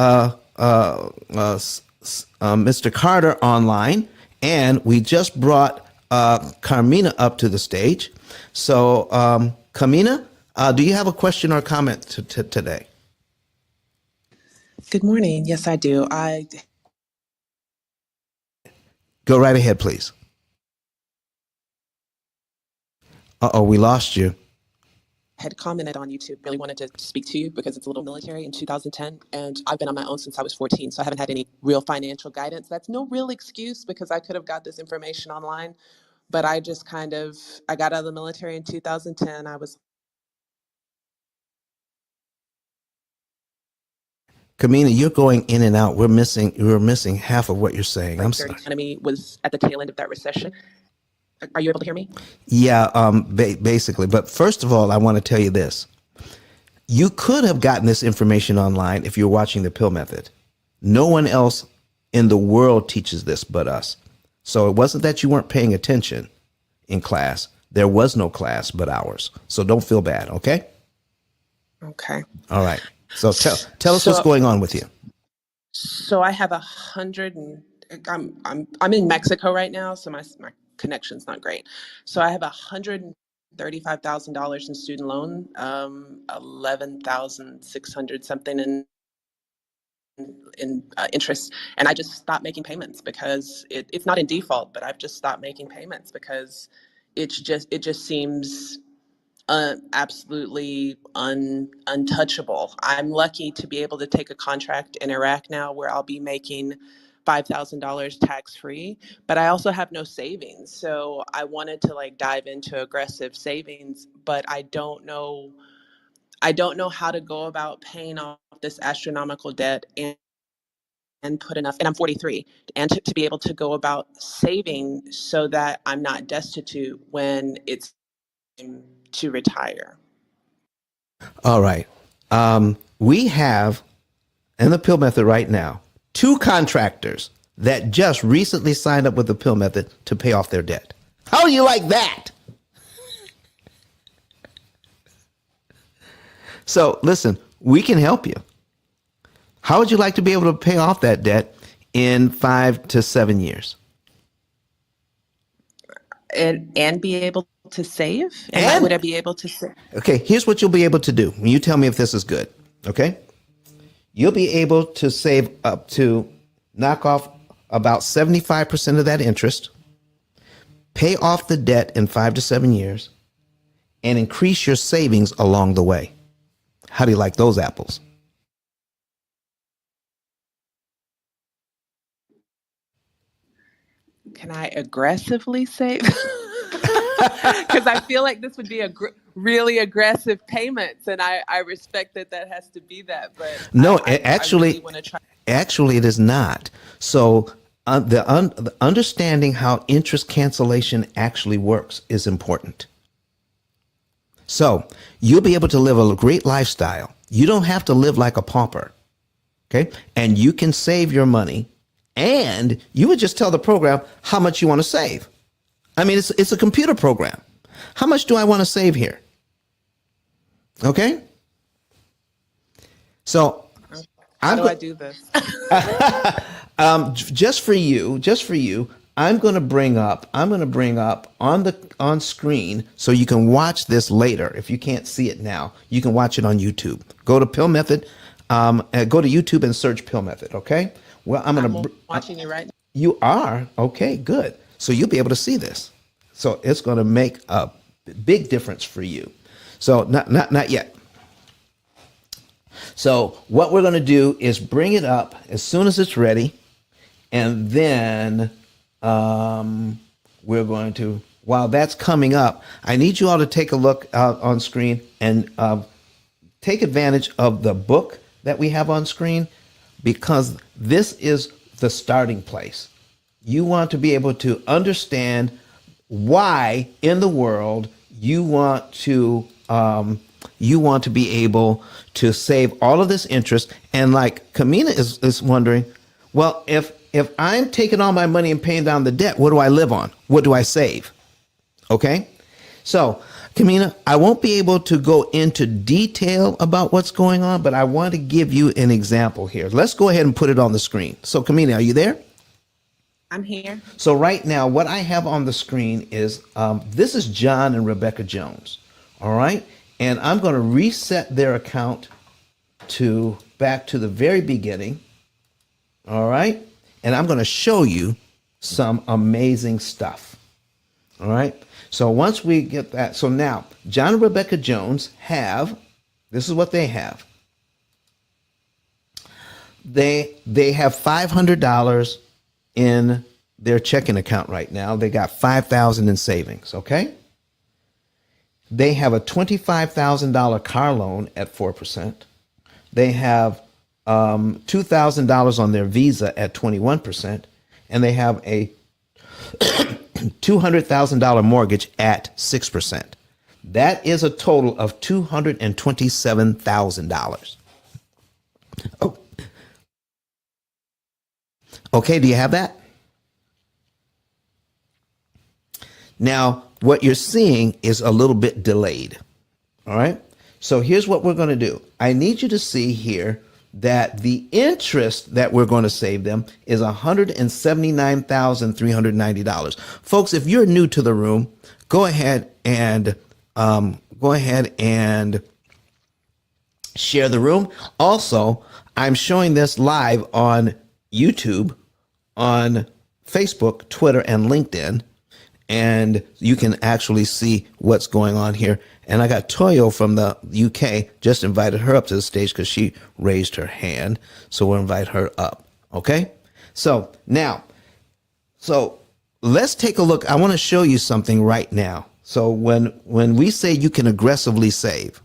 Mr. Carter online, and we just brought Carmina up to the stage. So Carmina, do you have a question or comment today? Good morning. Yes, I do. Go right ahead, please. Uh-oh, we lost you. had commented on YouTube, really wanted to speak to you because it's a little military in 2010. And I've been on my own since I was 14, so I haven't had any real financial guidance. That's no real excuse because I could have got this information online. but I just I got out of the military in 2010. I was Kamina, you're going in and out. We're missing half of what you're saying. I'm like sorry. 30 economy was at the tail end of that recession. Are you able to hear me? Yeah, basically. But first of all, I want to tell you this. You could have gotten this information online if you're watching the Pill Method. No one else in the world teaches this but us. So it wasn't that you weren't paying attention in class. There was no class but ours. So don't feel bad, okay? Okay. All right. So tell us what's So going on with you. so I have 100 and I'm in Mexico right now, so my connection's not great. So I have $135,000 in student loan, 11,600 something in interest, and I just stopped making payments because it's not in default, but I've just stopped making payments because it just seems absolutely untouchable. I'm lucky to be able to take a contract in Iraq now where I'll be making $5,000 tax free, but I also have no savings. So I wanted to like dive into aggressive savings, but I don't know how to go about paying off this astronomical debt and put enough, and I'm 43, and to be able to go about saving so that I'm not destitute when it's time to retire. All right. We have in the Pill Method right now 2 contractors that just recently signed up with the Pill Method to pay off their debt. How do you like that? So listen, we can help you. How would you like to be able to pay off that debt in 5 to 7 years? And be able to save? And Would I be able to save? okay, here's what you'll be able to do. You tell me if this is good. Okay? You'll be able to save up to knock off about 75% of that interest, pay off the debt in 5 to 7 years, and increase your savings along the way. How do you like those apples? Can I aggressively save? Because I feel like this would be really aggressive payments, and I respect that has to be that. But No, I really want to try. actually, it is not. So the understanding how interest cancellation actually works is important. So you'll be able to live a great lifestyle. You don't have to live like a pauper. Okay. And you can save your money, and you would just tell the program how much you want to save. I mean, it's a computer program. How much do I want to save here? Okay. So How do I do this? just for you, I'm going to bring up on screen so you can watch this later. If you can't see it now, you can watch it on YouTube. Go to Pill Method, go to YouTube and search Pill Method. Okay. Well, I'm watching you right now. You are okay. Good. So you'll be able to see this. So it's going to make a big difference for you. So not yet. So what we're going to do is bring it up as soon as it's ready, and then we're going to, while that's coming up, I need you all to take a look out on screen and take advantage of the book that we have on screen, because this is the starting place. You want to be able to understand why in the world you want to be able to save all of this interest. And like Kamina is wondering, well, if I'm taking all my money and paying down the debt, what do I live on? What do I save? Okay. So Kamina, I won't be able to go into detail about what's going on, but I want to give you an example here. Let's go ahead and put it on the screen. So Kamina, are you there? I'm here. So right now, what I have on the screen is this is John and Rebecca Jones. All right. And I'm going to reset their account to back to the very beginning. All right. And I'm going to show you some amazing stuff. All right. So once we get that, so now John and Rebecca Jones have, this is what they have. They have $500 in their checking account right now. They got $5,000 in savings. Okay. They have a $25,000 car loan at 4%. They have $2,000 on their Visa at 21%, and they have a $200,000 mortgage at 6%. That is a total of $227,000. Oh, okay. Do you have that? Now, what you're seeing is a little bit delayed. All right. So here's what we're going to do. I need you to see here that the interest that we're going to save them is $179,390. Folks, if you're new to the room, go ahead and share the room. Also, I'm showing this live on YouTube, on Facebook, Twitter, and LinkedIn. And you can actually see what's going on here. And I got Toyo from the UK, just invited her up to the stage because she raised her hand. So we'll invite her up. Okay. So now, let's take a look. I want to show you something right now. So when we say you can aggressively save,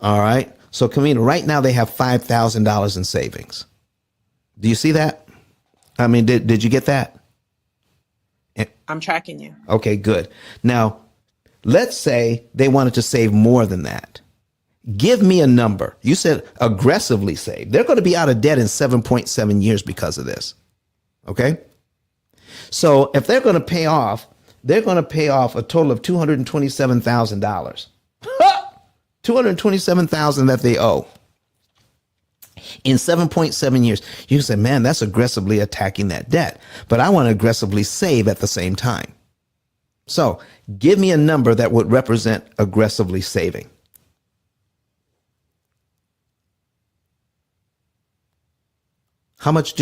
all right. So Kamina, right now they have $5,000 in savings. Do you see that? I mean, did you get that? I'm tracking you. Okay, good. Now, let's say they wanted to save more than that. Give me a number. You said aggressively save. They're going to be out of debt in 7.7 years because of this. Okay? So if they're going to pay off a total of $227,000. $227,000 that they owe in 7.7 years. You can say, man, that's aggressively attacking that debt, but I want to aggressively save at the same time. So give me a number that would represent aggressively saving. How much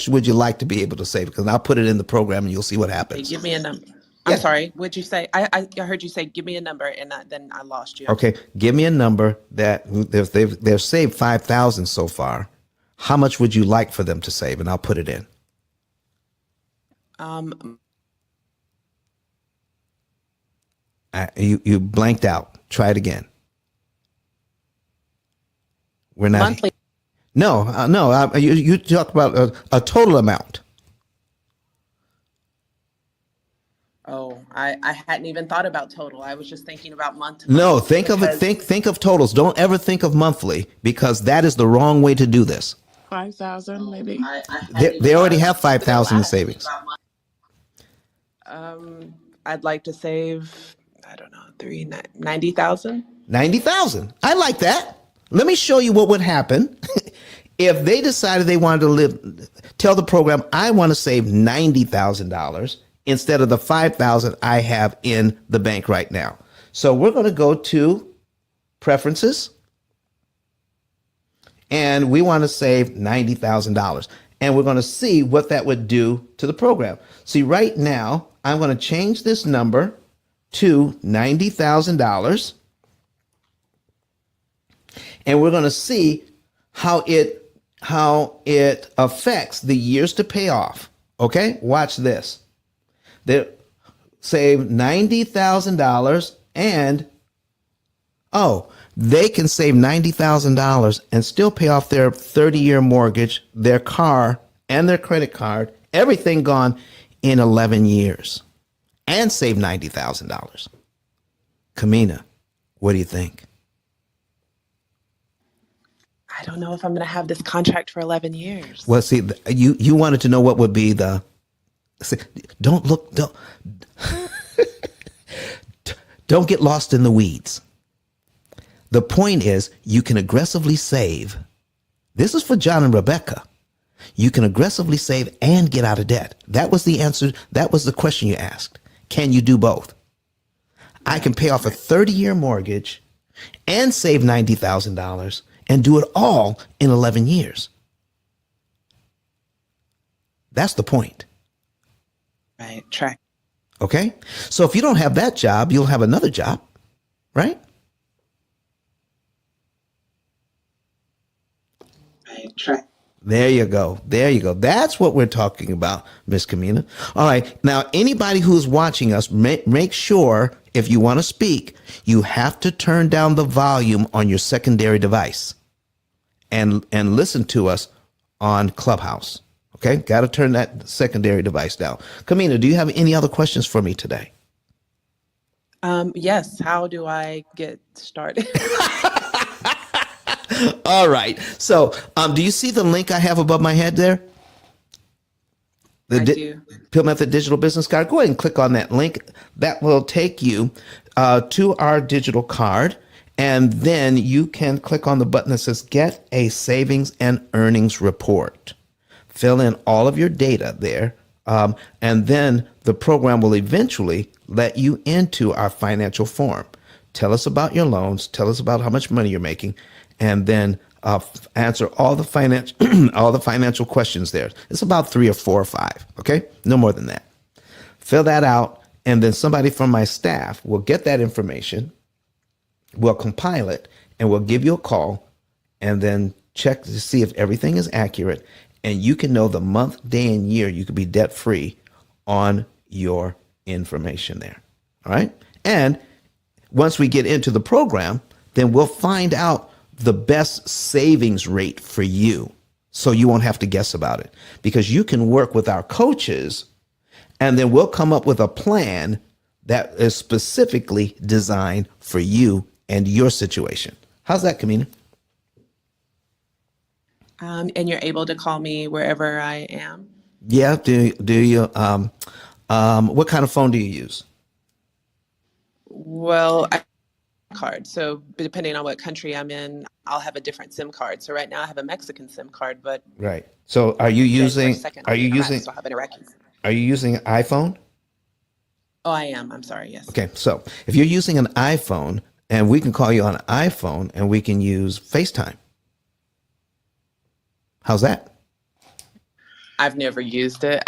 would you like to be able to save? Because I'll put it in the program and you'll see what happens. Give me a number. I'm sorry. What'd you say? I heard you say, give me a number, and then I lost you. Okay. Give me a number that they've saved 5,000 so far. How much would you like for them to save? And I'll put it in. You blanked out. Try it again. We're not. Monthly. No. You talk about a total amount. Oh, I hadn't even thought about total. I was just thinking about month to No, month. think of it. Think of totals. Don't ever think of monthly, because that is the wrong way to do this. 5,000 maybe. They already have 5,000 in savings. I'd like to save, I don't know, 90,000. 90,000. I like that. Let me show you what would happen if they decided they wanted to tell the program, I want to save $90,000 instead of the 5,000 I have in the bank right now. So we're going to go to preferences, and we want to save $90,000. And we're going to see what that would do to the program. See, right now, I'm going to change this number to $90,000. And we're going to see how it affects the years to pay off. Okay, watch this. They save $90,000, and they can save $90,000 and still pay off their 30-year mortgage, their car, and their credit card, everything gone in 11 years, and save $90,000. Kamina, what do you think? I don't know if I'm going to have this contract for 11 years. Well, see, you wanted to know what would be the. See, don't get lost in the weeds. The point is, you can aggressively save. This is for John and Rebecca. You can aggressively save and get out of debt. That was the answer. That was the question you asked. Can you do both? I can pay off a 30-year mortgage and save $90,000 and do it all in 11 years. That's the point. Right, track. Okay? So if you don't have that job, you'll have another job, right? Right, track. There you go. There you go. That's what we're talking about, Miss Kamina. All right. Now, anybody who's watching us, make sure if you want to speak, you have to turn down the volume on your secondary device and listen to us on Clubhouse. Okay. Got to turn that secondary device down. Kamina, do you have any other questions for me today? Yes. How do I get started? All right. So, do you see the link I have above my head there? I do. P.I.L.L Method Digital Business Card. Go ahead and click on that link. That will take you to our digital card. And then you can click on the button that says Get a Savings and Earnings Report. Fill in all of your data there. And then the program will eventually let you into our financial form. Tell us about your loans. Tell us about how much money you're making. And then answer all the financial questions there. It's about 3 or 4 or 5. Okay, no more than that. Fill that out, and then somebody from my staff will get that information. We'll compile it, and we'll give you a call, and then check to see if everything is accurate, and you can know the month, day, and year you could be debt free on your information there. All right, and once we get into the program, then we'll find out the best savings rate for you, so you won't have to guess about it, because you can work with our coaches, and then we'll come up with a plan that is specifically designed for you and your situation. How's that, Kamina? And you're able to call me wherever I am? Yeah. Do you? What kind of phone do you use? Well, I card. So depending on what country I'm in, I'll have a different SIM card. So right now I have a Mexican SIM card, but Right. So are you January using? 2nd, Are you I'll using? still have an Iraqi. Are you using an iPhone? Oh, I am. I'm sorry. Yes. Okay. So if you're using an iPhone, and we can call you on an iPhone, and we can use FaceTime. How's that? I've never used it.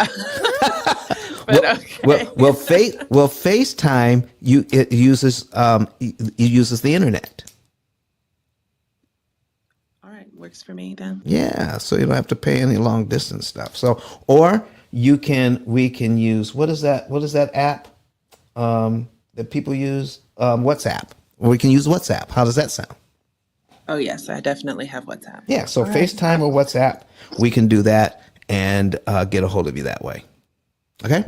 But okay. Well, FaceTime it uses the internet. All right, works for me then. Yeah, so you don't have to pay any long distance stuff. So, or we can use what is that app that people use? WhatsApp. We can use WhatsApp. How does that sound? Oh yes, I definitely have WhatsApp. Yeah, so All right. FaceTime or WhatsApp, we can do that and get a hold of you that way. Okay?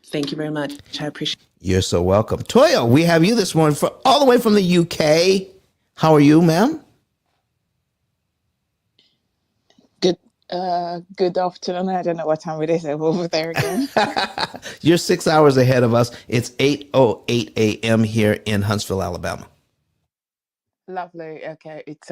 Thank you very much. I appreciate it. You're so welcome. Toya, we have you this morning all the way from the UK. How are you, ma'am? Good afternoon. I don't know what time it is over there again. You're 6 hours ahead of us. It's 8:08 a.m. here in Huntsville, Alabama. Lovely. Okay, it's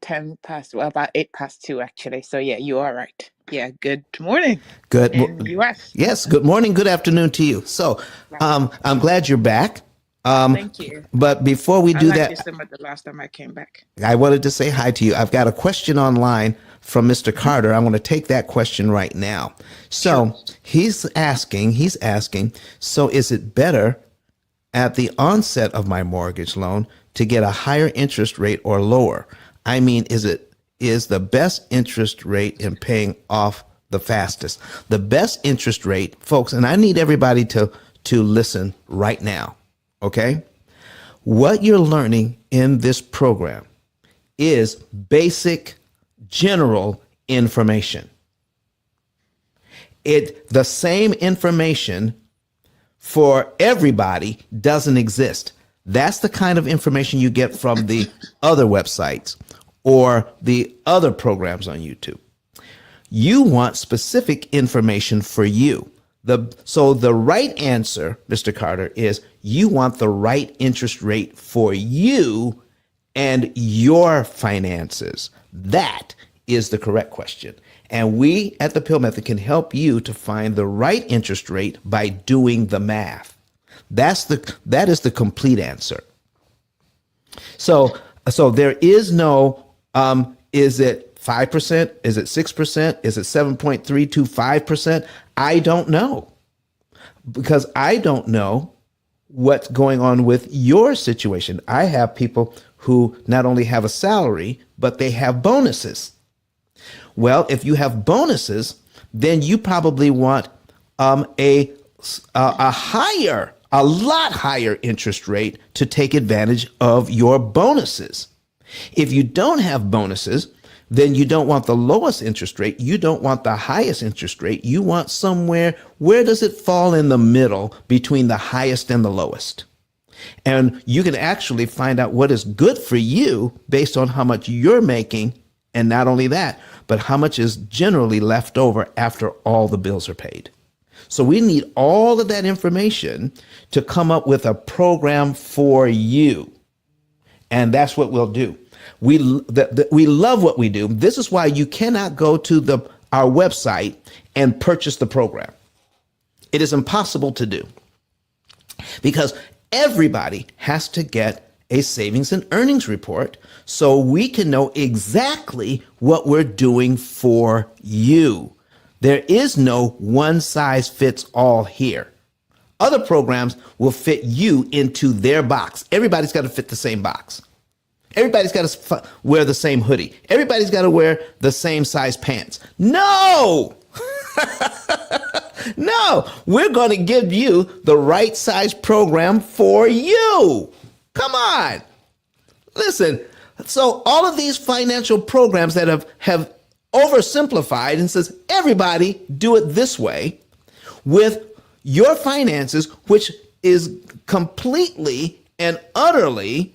10 past, well, about 8 past 2 actually. So yeah, you are right. Yeah, good morning Good. in US. Yes, good morning, good afternoon to you. So I'm glad you're back. Thank you. But before we I do like that, December the last time I came back. I wanted to say hi to you. I've got a question online from Mr. Carter. I'm going to take that question right now. So he's asking, so is it better at the onset of my mortgage loan to get a higher interest rate or lower? I mean, is the best interest rate in paying off the fastest? The best interest rate, folks, and I need everybody to listen right now, okay? What you're learning in this program is basic general information. The same information for everybody doesn't exist. That's the kind of information you get from the other websites or the other programs on YouTube. You want specific information for you. So the right answer, Mr. Carter, is you want the right interest rate for you and your finances. That is the correct question. And we at the P.I.L.L Method can help you to find the right interest rate by doing the math. That is the complete answer. So there is no, is it 5%? Is it 6%? Is it 7.325%? I don't know, because I don't know what's going on with your situation. I have people who not only have a salary, but they have bonuses. Well, if you have bonuses, then you probably want a lot higher interest rate to take advantage of your bonuses. If you don't have bonuses, then you don't want the lowest interest rate. You don't want the highest interest rate. You want somewhere, where does it fall in the middle between the highest and the lowest? And you can actually find out what is good for you based on how much you're making. And not only that, but how much is generally left over after all the bills are paid. So we need all of that information to come up with a program for you. And that's what we'll do. We love what we do. This is why you cannot go to our website and purchase the program. It is impossible to do because everybody has to get a savings and earnings report so we can know exactly what we're doing for you. There is no one size fits all here. Other programs will fit you into their box. Everybody's got to fit the same box. Everybody's got to wear the same hoodie. Everybody's got to wear the same size pants. No! No, we're going to give you the right size program for you. Come on. Listen, so all of these financial programs that have oversimplified and says, everybody do it this way with your finances, which is completely and utterly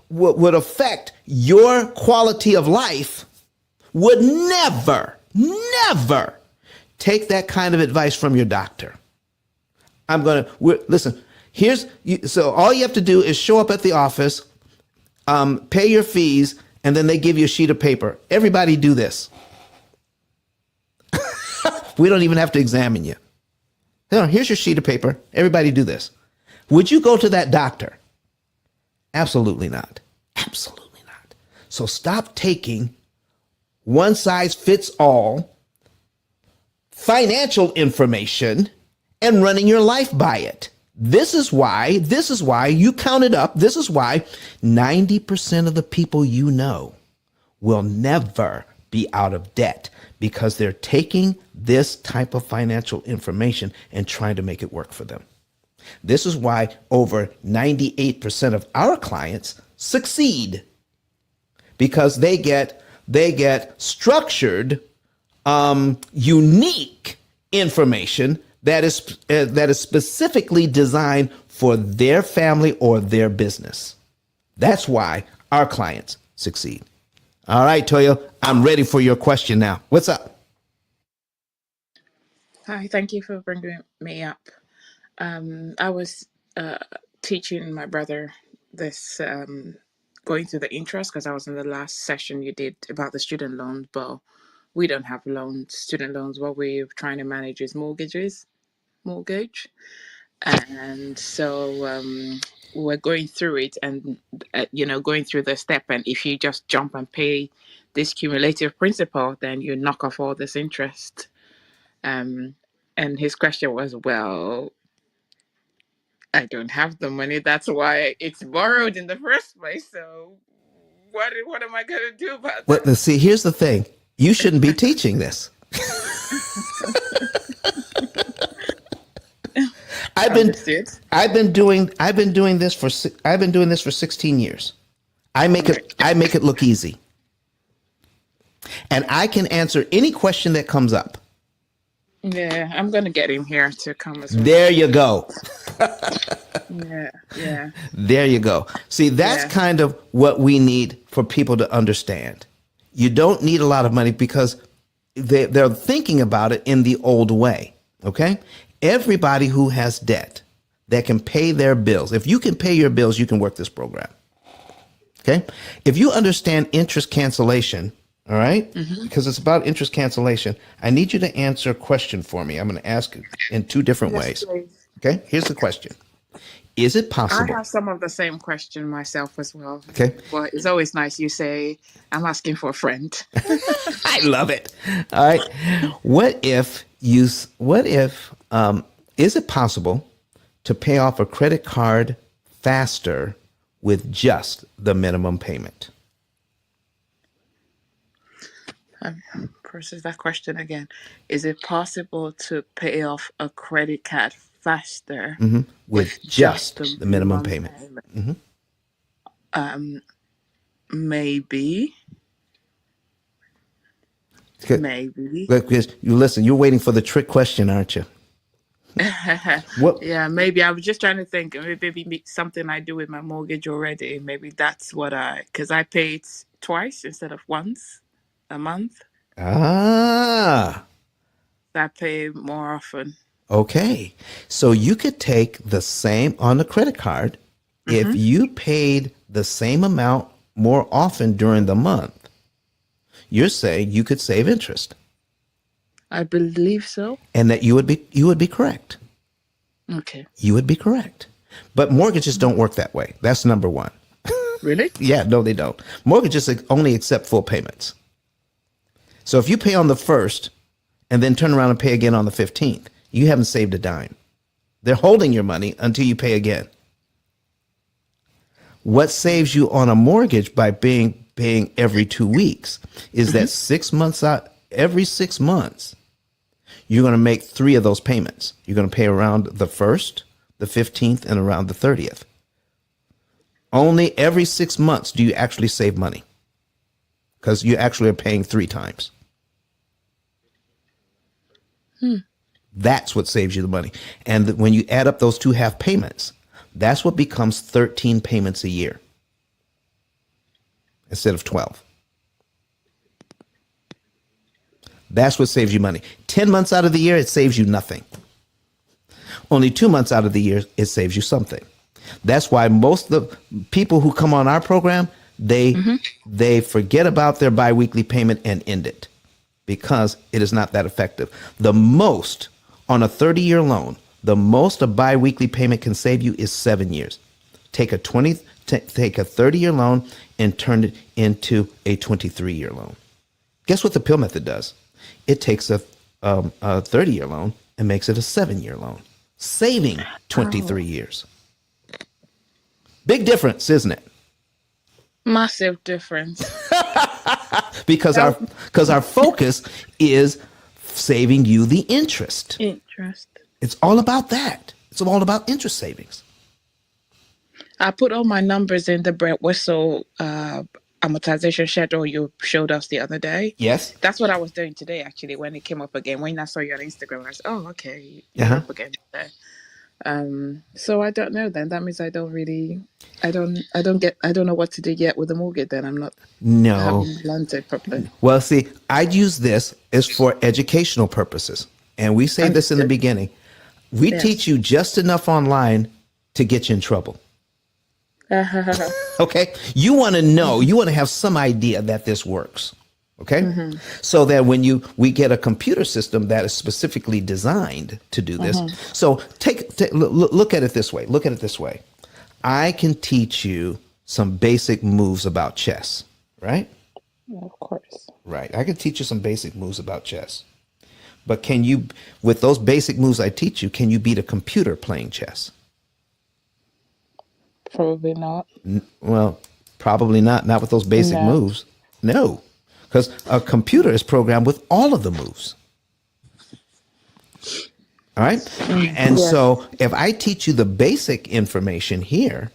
would affect your quality of life, would never take that kind of advice from your doctor. Listen, so all you have to do is show up at the office, pay your fees, and then they give you a sheet of paper. Everybody do this. We don't even have to examine you. Here's your sheet of paper. Everybody do this. Would you go to that doctor? Absolutely not. Absolutely not. So stop taking one size fits all financial information and running your life by it. This is why you count it up. This is why 90% of the people you know will never be out of debt because they're taking this type of financial information and trying to make it work for them. This is why over 98% of our clients succeed because they get structured, unique information that is specifically designed for their family or their business. That's why our clients succeed. All right, Toyo, I'm ready for your question now. What's up? Hi, thank you for bringing me up. I was teaching my brother this, going through the interest because I was in the last session you did about the student loans, but we don't have student loans. What we're trying to manage is mortgage. And so we're going through it and, going through the step. And if you just jump and pay this cumulative principal, then you knock off all this interest. And his question was, well, I don't have the money. That's why it's borrowed in the first place. So what am I going to do about that? Well, see, here's the thing. You shouldn't be teaching this. I've been doing this for 16 years. I make it look easy. And I can answer any question that comes up. Yeah, I'm going to get him here to come as well. There you go. Yeah. There you go. See, that's kind of what we need for people to understand. You don't need a lot of money because they're thinking about it in the old way. Okay? Everybody who has debt that can pay their bills, if you can pay your bills, you can work this program. Okay? If you understand interest cancellation, all right? Because it's about interest cancellation, I need you to answer a question for me. I'm going to ask it in two different ways. Please. Okay? Here's the question. Is it possible? I have some of the same question myself as well. Okay. But it's always nice you say, I'm asking for a friend. I love it. All right. Is it possible to pay off a credit card faster with just the minimum payment? Process that question again. Is it possible to pay off a credit card faster with with just just the the minimum minimum payment. payment? Maybe, maybe. Because you listen, you're waiting for the trick question, aren't you? What? Yeah, maybe. I was just trying to think. Maybe something I do with my mortgage already. Maybe that's what because I pay it twice instead of once a month. Ah, So I pay more often. okay. So you could take the same on the credit card. If you paid the same amount more often during the month, you're saying you could save interest, I believe so. and that you would be correct. Okay. You would be correct. But mortgages don't work that way. That's number one. Really? Yeah, no, they don't. Mortgages only accept full payments. So if you pay on the first and then turn around and pay again on the 15th, you haven't saved a dime. They're holding your money until you pay again. What saves you on a mortgage by paying every 2 weeks is that 6 months out, every 6 months, you're going to make three of those payments. You're going to pay around the 1st, the 15th, and around the 30th. Only every 6 months do you actually save money because you actually are paying 3 times. That's what saves you the money. And when you add up those two half payments, that's what becomes 13 payments a year instead of 12. That's what saves you money. 10 months out of the year, it saves you nothing. Only 2 months out of the year, it saves you something. That's why most of the people who come on our program, they forget about their biweekly payment and end it because it is not that effective. The most on a 30-year loan, the most a biweekly payment can save you is 7 years. Take a 30-year loan and turn it into a 23-year loan. Guess what the P.I.L.L method does? It takes a 30-year loan and makes it a 7-year loan, saving 23 years. Big difference, isn't it? Massive difference. Because our focus is saving you the interest. Interest. It's all about that. It's all about interest savings. I put all my numbers in the Brett Whistle amortization schedule you showed us the other day. Yes. That's what I was doing today, actually, when it came up again. When I saw you on Instagram, I said, oh, okay, you're up again there. So I don't know then. That means I don't know what to do yet with the mortgage then. I haven't landed properly. Well, see, I'd use this as for educational purposes. And we say this in the beginning. We teach you just enough online to get you in trouble. Okay? You want to know, you want to have some idea that this works. Okay? So that when we get a computer system that is specifically designed to do this. So look at it this way. Look at it this way. I can teach you some basic moves about chess, right? Of course. Right. I can teach you some basic moves about chess. But with those basic moves I teach you, can you beat a computer playing chess? Probably not. Well, probably not. Not with those basic moves. No. Because a computer is programmed with all of the moves. All right? And so if I teach you the basic information here,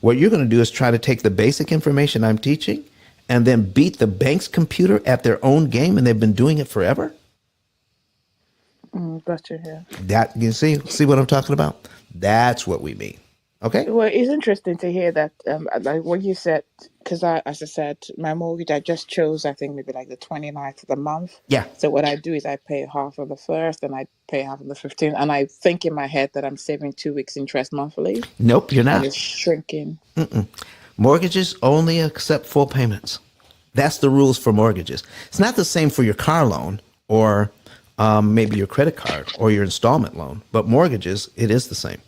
what you're going to do is try to take the basic information I'm teaching and then beat the bank's computer at their own game, and they've been doing it forever. Gotcha, yeah. That, you see what I'm talking about? That's what we mean. Okay. Well, it's interesting to hear that, like what you said, because as I said, my mortgage, I just chose, I think maybe like the 29th of the month. Yeah. So what I do is I pay half of the 1st and I pay half of the 15th. And I think in my head that I'm saving 2 weeks interest monthly. Nope, you're not. And it's shrinking. Mortgages only accept full payments. That's the rules for mortgages. It's not the same for your car loan or maybe your credit card or your installment loan, but mortgages, it is the same.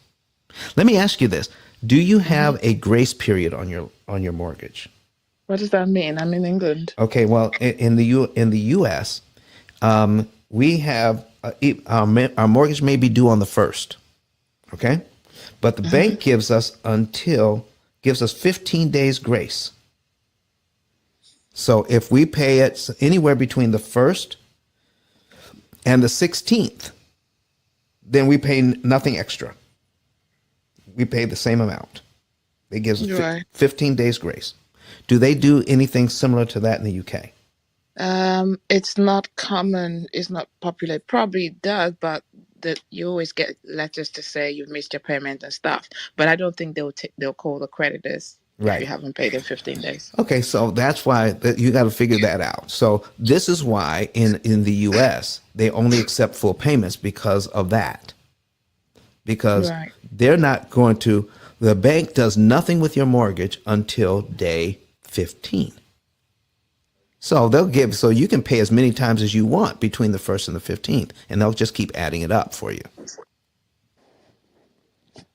Let me ask you this. Do you have a grace period on your mortgage? What does that mean? I'm in England. Okay, well, in the U.S., we have our mortgage may be due on the 1st, okay? But the bank gives us 15 days grace. So if we pay it anywhere between the 1st and the 16th, then we pay nothing extra. We pay the same amount. It gives us Right. 15 days grace. Do they do anything similar to that in the UK? It's not common. It's not popular. It probably does, but that you always get letters to say you've missed your payment and stuff. But I don't think they'll call the creditors if you Right. haven't paid in 15 days. Okay, so that's why you got to figure that out. So this is why in the US they only accept full payments because of that. Because Right. they're not going to, the bank does nothing with your mortgage until day 15. So they'll give, so you can pay as many times as you want between the 1st and the 15th, and they'll just keep adding it up for you.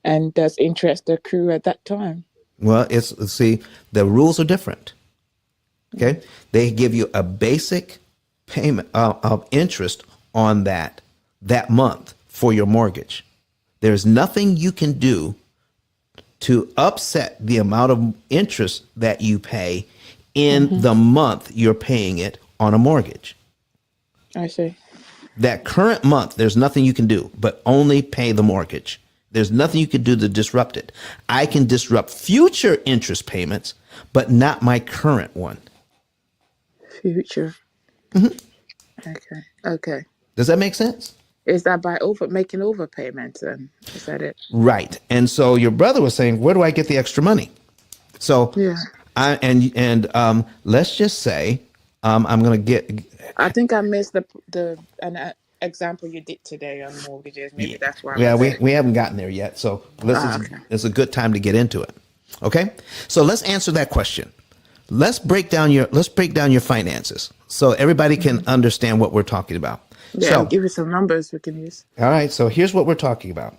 And does interest accrue at that time? Well, see, the rules are different. Okay, they give you a basic payment of interest on that month for your mortgage. There's nothing you can do to upset the amount of interest that you pay in the month you're paying it on a mortgage. I see. That current month, there's nothing you can do but only pay the mortgage. There's nothing you can do to disrupt it. I can disrupt future interest payments, but not my current one. Future. Okay. Okay. Does that make sense? Is that by making overpayments? Then is that it? Right. And so your brother was saying, where do I get the extra money? So Yeah. let's just say I'm going to get. I think I missed an example you did today on mortgages. Maybe that's why. Yeah, we haven't gotten there yet. So Okay. it's a good time to get into it. Okay. So let's answer that question. Let's break down your finances so everybody can understand what we're talking about. Yeah. So, Give you some numbers we can use. all right. So here's what we're talking about.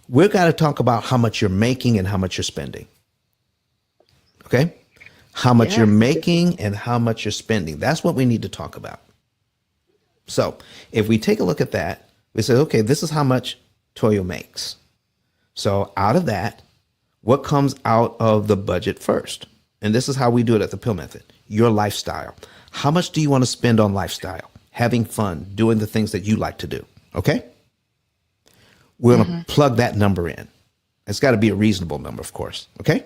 We've got to talk about how much you're making and how much you're spending. Okay? How much Yeah. you're making and how much you're spending. That's what we need to talk about. So if we take a look at that, we say, okay, this is how much Toyo makes. So out of that, what comes out of the budget first? And this is how we do it at the P.I.L.L method. Your lifestyle. How much do you want to spend on lifestyle? Having fun, doing the things that you like to do. Okay? We're going to plug that number in. It's got to be a reasonable number, of course. Okay?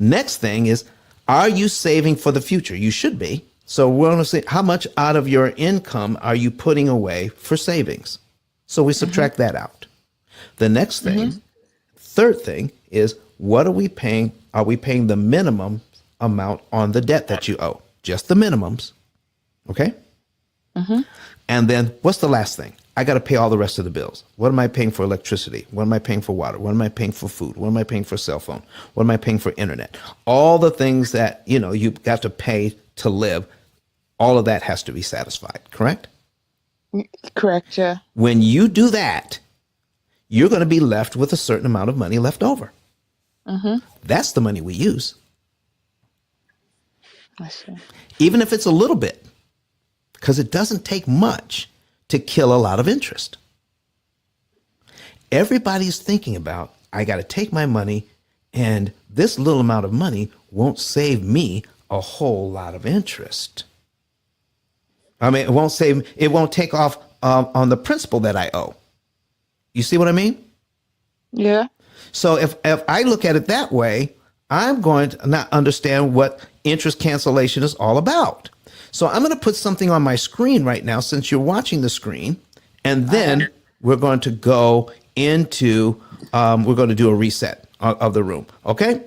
Next thing is, are you saving for the future? You should be. So we're going to say, how much out of your income are you putting away for savings? So we subtract that out. The next thing, third thing is, what are we paying? Are we paying the minimum amount on the debt that you owe? Just the minimums. Okay? And then what's the last thing? I got to pay all the rest of the bills. What am I paying for electricity? What am I paying for water? What am I paying for food? What am I paying for cell phone? What am I paying for internet? All the things that, you got to pay to live, all of that has to be satisfied, correct? Correct. Yeah. When you do that, you're going to be left with a certain amount of money left over. That's the money we use. I see. Even if it's a little bit, because it doesn't take much to kill a lot of interest. Everybody's thinking about, I got to take my money, and this little amount of money won't save me a whole lot of interest. I mean, it won't take off on the principal that I owe. You see what I mean? Yeah. So if I look at it that way, I'm going to not understand what interest cancellation is all about. So I'm going to put something on my screen right now, since you're watching the screen, and then we're going to go into, we're going to do a reset of the room. Okay?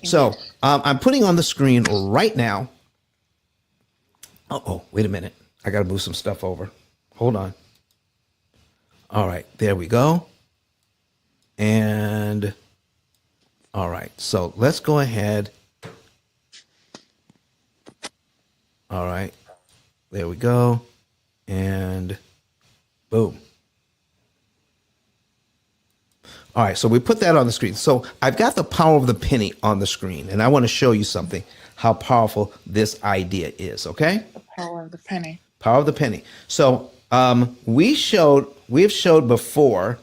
So I'm putting on the screen right now. Oh, wait a minute. I got to move some stuff over. Hold on. All right, there we go. And all right, so let's go ahead. All right, there we go. And boom. All right, so we put that on the screen. So I've got the power of the penny on the screen, and I want to show you something, how powerful this idea is, okay? The power of the penny. Power of the penny. So we've showed before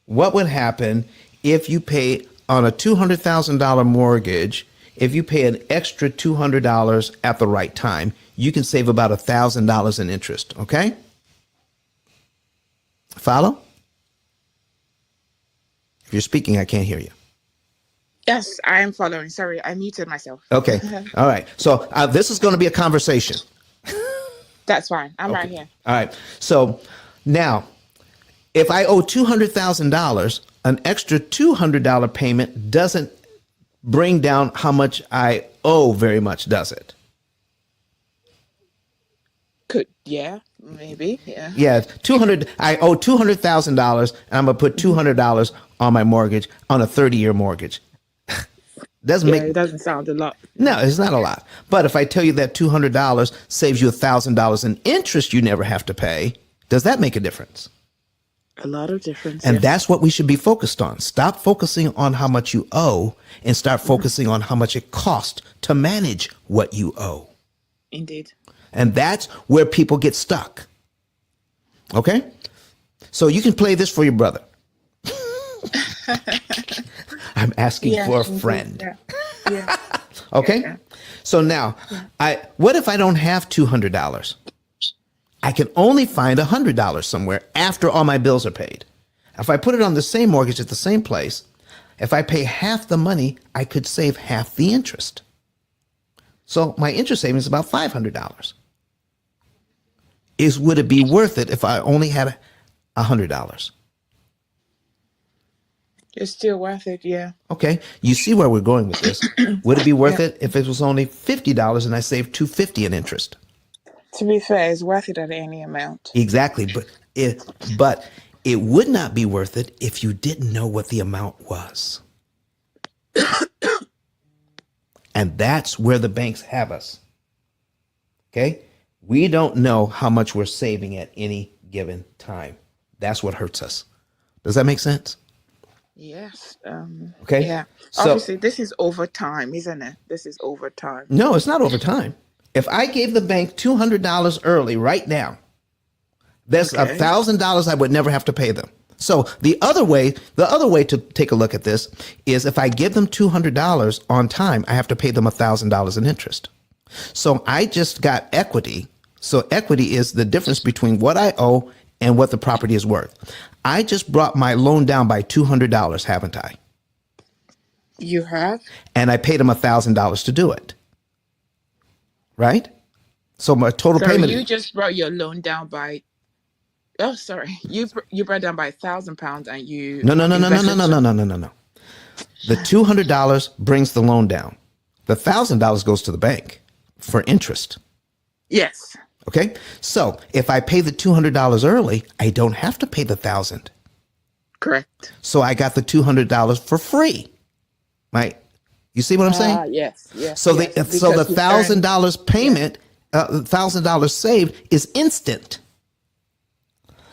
what would happen if you pay on a $200,000 mortgage, if you pay an extra $200 at the right time, you can save about $1,000 in interest. Okay? Follow? If you're speaking, I can't hear you. Yes, I am following. Sorry, I muted myself. Okay. All right. So this is going to be a conversation. That's fine. I'm right Okay. here. All right. So now, if I owe $200,000, an extra $200 payment doesn't bring down how much I owe very much, does it? Could, yeah, maybe, yeah. Yeah, 200. I owe $200,000, and I'm gonna put $200 on my mortgage on a 30-year mortgage. Doesn't Yeah, make it doesn't sound a lot. no, it's not a lot. But if I tell you that $200 saves you $1,000 in interest you never have to pay, does that make a difference? A lot of difference. And Yeah. that's what we should be focused on. Stop focusing on how much you owe and start focusing on how much it costs to manage what you owe. Indeed. And that's where people get stuck. Okay? So you can play this for your brother. I'm asking Yeah, for a indeed. friend. Yeah. Okay? Yeah. So now, what if I don't have $200? I can only find $100 somewhere after all my bills are paid. If I put it on the same mortgage at the same place, if I pay half the money, I could save half the interest. So my interest savings is about $500. Would it be worth it if I only had $100? It's still worth it, yeah. Okay, you see where we're going with this. Would it be worth it if it was only $50 and I saved $250 in interest? To be fair, it's worth it at any amount. Exactly, but it would not be worth it if you didn't know what the amount was. And that's where the banks have us. Okay? We don't know how much we're saving at any given time. That's what hurts us. Does that make sense? Yes. Okay. Yeah. So- Obviously, this is over time, isn't it? This is over time. No, it's not over time. If I gave the bank $200 early right now, that's Okay. $1,000 I would never have to pay them. So the other way to take a look at this is if I give them $200 on time, I have to pay them $1,000 in interest. So I just got equity. So equity is the difference between what I owe and what the property is worth. I just brought my loan down by $200, haven't I? You have? And I paid them $1,000 to do it. Right? So my total So payment. you just brought your loan down by. Oh, sorry. You brought down by £1,000 and you. No. invested- The $200 brings the loan down. The $1,000 goes to the bank for interest. Yes. Okay? So if I pay the $200 early, I don't have to pay the $1,000. Correct. So I got the $200 for free. Right? You see what I'm saying? Yes. So yes, the because you $1,000 payment, $1,000 saved is instant.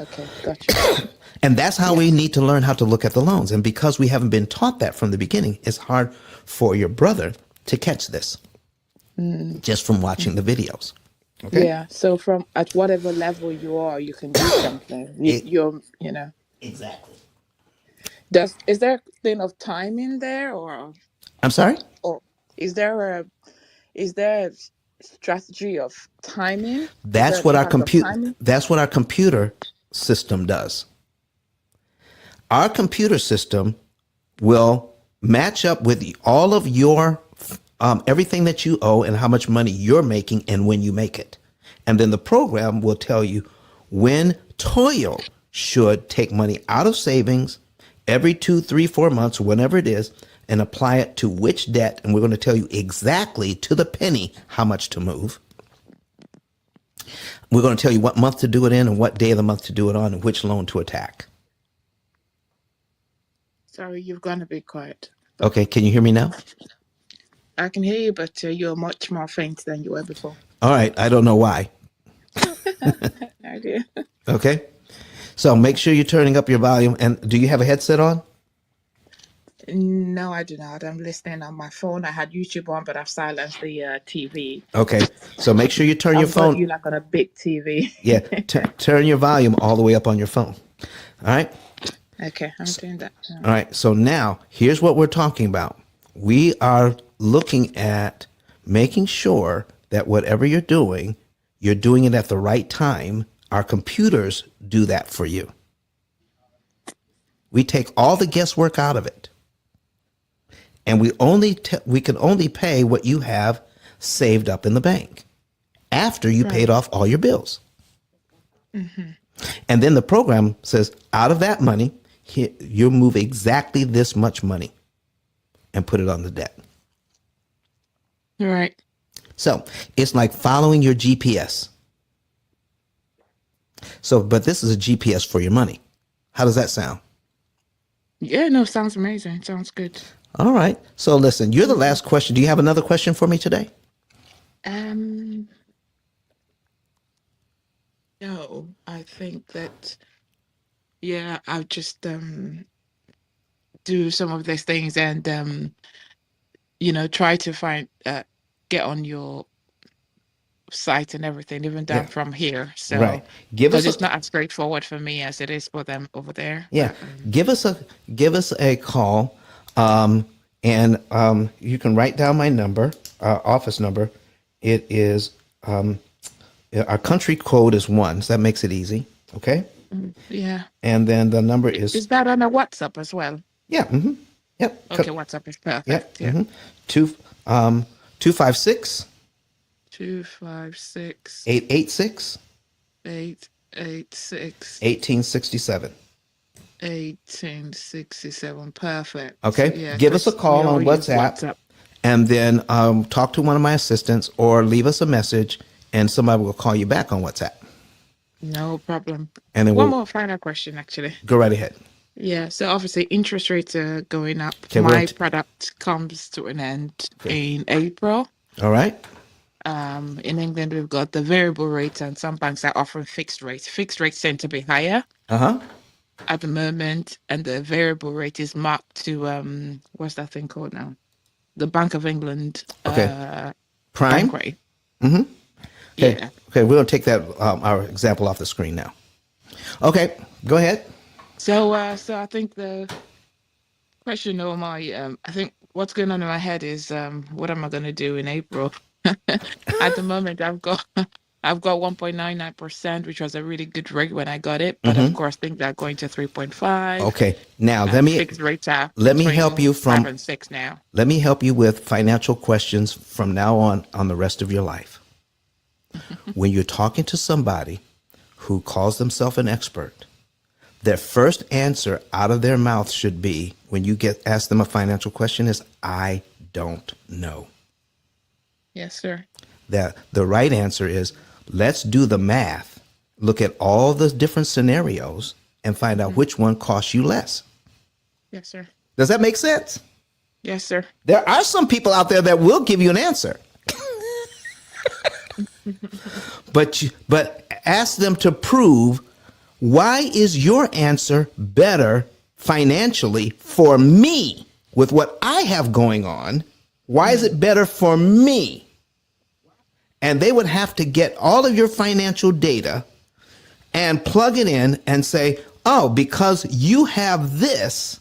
Okay, gotcha. And that's how we need to learn how to look at the loans. And because we haven't been taught that from the beginning, it's hard for your brother to catch this just from watching the videos. Okay? Yeah. So from at whatever level you are, you can do something. You're. Exactly. Is there a thing of time in there, or I'm sorry? is there a strategy of timing? That's what our computer system does. Our computer system will match up with all of your everything that you owe and how much money you're making and when you make it. And then the program will tell you when Toil should take money out of savings every 2, 3, 4 months, whenever it is, and apply it to which debt. And we're going to tell you exactly to the penny how much to move. We're going to tell you what month to do it in and what day of the month to do it on and which loan to attack. Sorry, you're gonna be quiet. Okay, can you hear me now? I can hear you, but you're much more faint than you were before. All right, I don't know why. Okay. Okay, so make sure you're turning up your volume. And do you have a headset on? No, I do not. I'm listening on my phone. I had YouTube on, but I've silenced the TV. Okay, so make sure you turn your I've got phone. you like on a big TV. Yeah, turn your volume all the way up on your phone. All right. Okay, I'm doing that. All right. So now here's what we're talking about. We are looking at making sure that whatever you're doing it at the right time. Our computers do that for you. We take all the guesswork out of it, and we can only pay what you have saved up in the bank after you paid Right. off all your bills. And then the program says, out of that money, you'll move exactly this much money and put it on the debt. Right. So it's like following your GPS. So, but this is a GPS for your money. How does that sound? Yeah, no, sounds amazing. Sounds good. All right. So listen, you're the last question. Do you have another question for me today? Um, no, I think that yeah, I'll just do some of these things and try to find get on your site and everything, even Yeah. down from here. Right. So Give because us a it's not as straightforward for me as it is for them over there. Yeah, But give us a call, and you can write down my number, office number. It is our country code is 1, so that makes it easy. Okay, yeah, and then the number is is that on a WhatsApp as well? yeah, yep, Okay, WhatsApp is yep, perfect. Yeah, two 256 256 886 886 1867. 1867. Perfect. Okay, Yeah, give us a 'cause we call all on use WhatsApp, WhatsApp. and then talk to one of my assistants or leave us a message, and somebody will call you back on WhatsApp. No problem. And then One we'll more final question, actually. go right ahead. Yeah, so obviously interest rates are going up. Okay, My product comes to an end in April. all right. In England, we've got the variable rates, and some banks are offering fixed rates. Fixed rates tend to be higher Uh-huh. at the moment, and the variable rate is marked to what's that thing called now? The Bank of England Okay. bank Prime. rate. Okay. Yeah. Okay, we're gonna take that our example off the screen now. Okay, go ahead. So I think the question on my I think what's going on in my head is what am I going to do in April? At the moment, I've got 1.99%, which was a really good rate when I got it, but of course things are going to 3.5, Okay. Now and fixed rates are let me help between you 5 and 6 now. let me help you with financial questions from now on the rest of your life. When you're talking to somebody who calls themselves an expert, their first answer out of their mouth should be, when you ask them a financial question, is I don't know. Yes, sir. That the right answer is, let's do the math, look at all the different scenarios, and find out which one costs you less. Yes, sir. Does that make sense? Yes, sir. There are some people out there that will give you an answer, but ask them to prove, why is your answer better financially for me with what I have going on? Why is it better for me? And they would have to get all of your financial data and plug it in and say, oh, because you have this,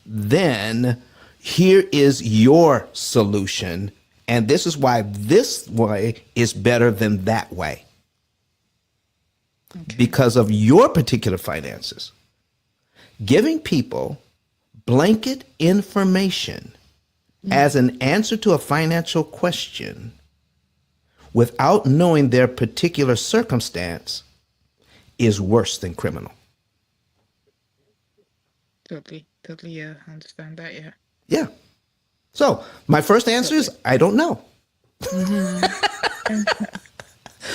then here is your solution. And this is why this way is better than that way. Okay. Because of your particular finances. Giving people blanket information as an answer to a financial question without knowing their particular circumstance is worse than criminal. Totally, yeah, I understand that, yeah. Yeah. So my first answer is, I don't know.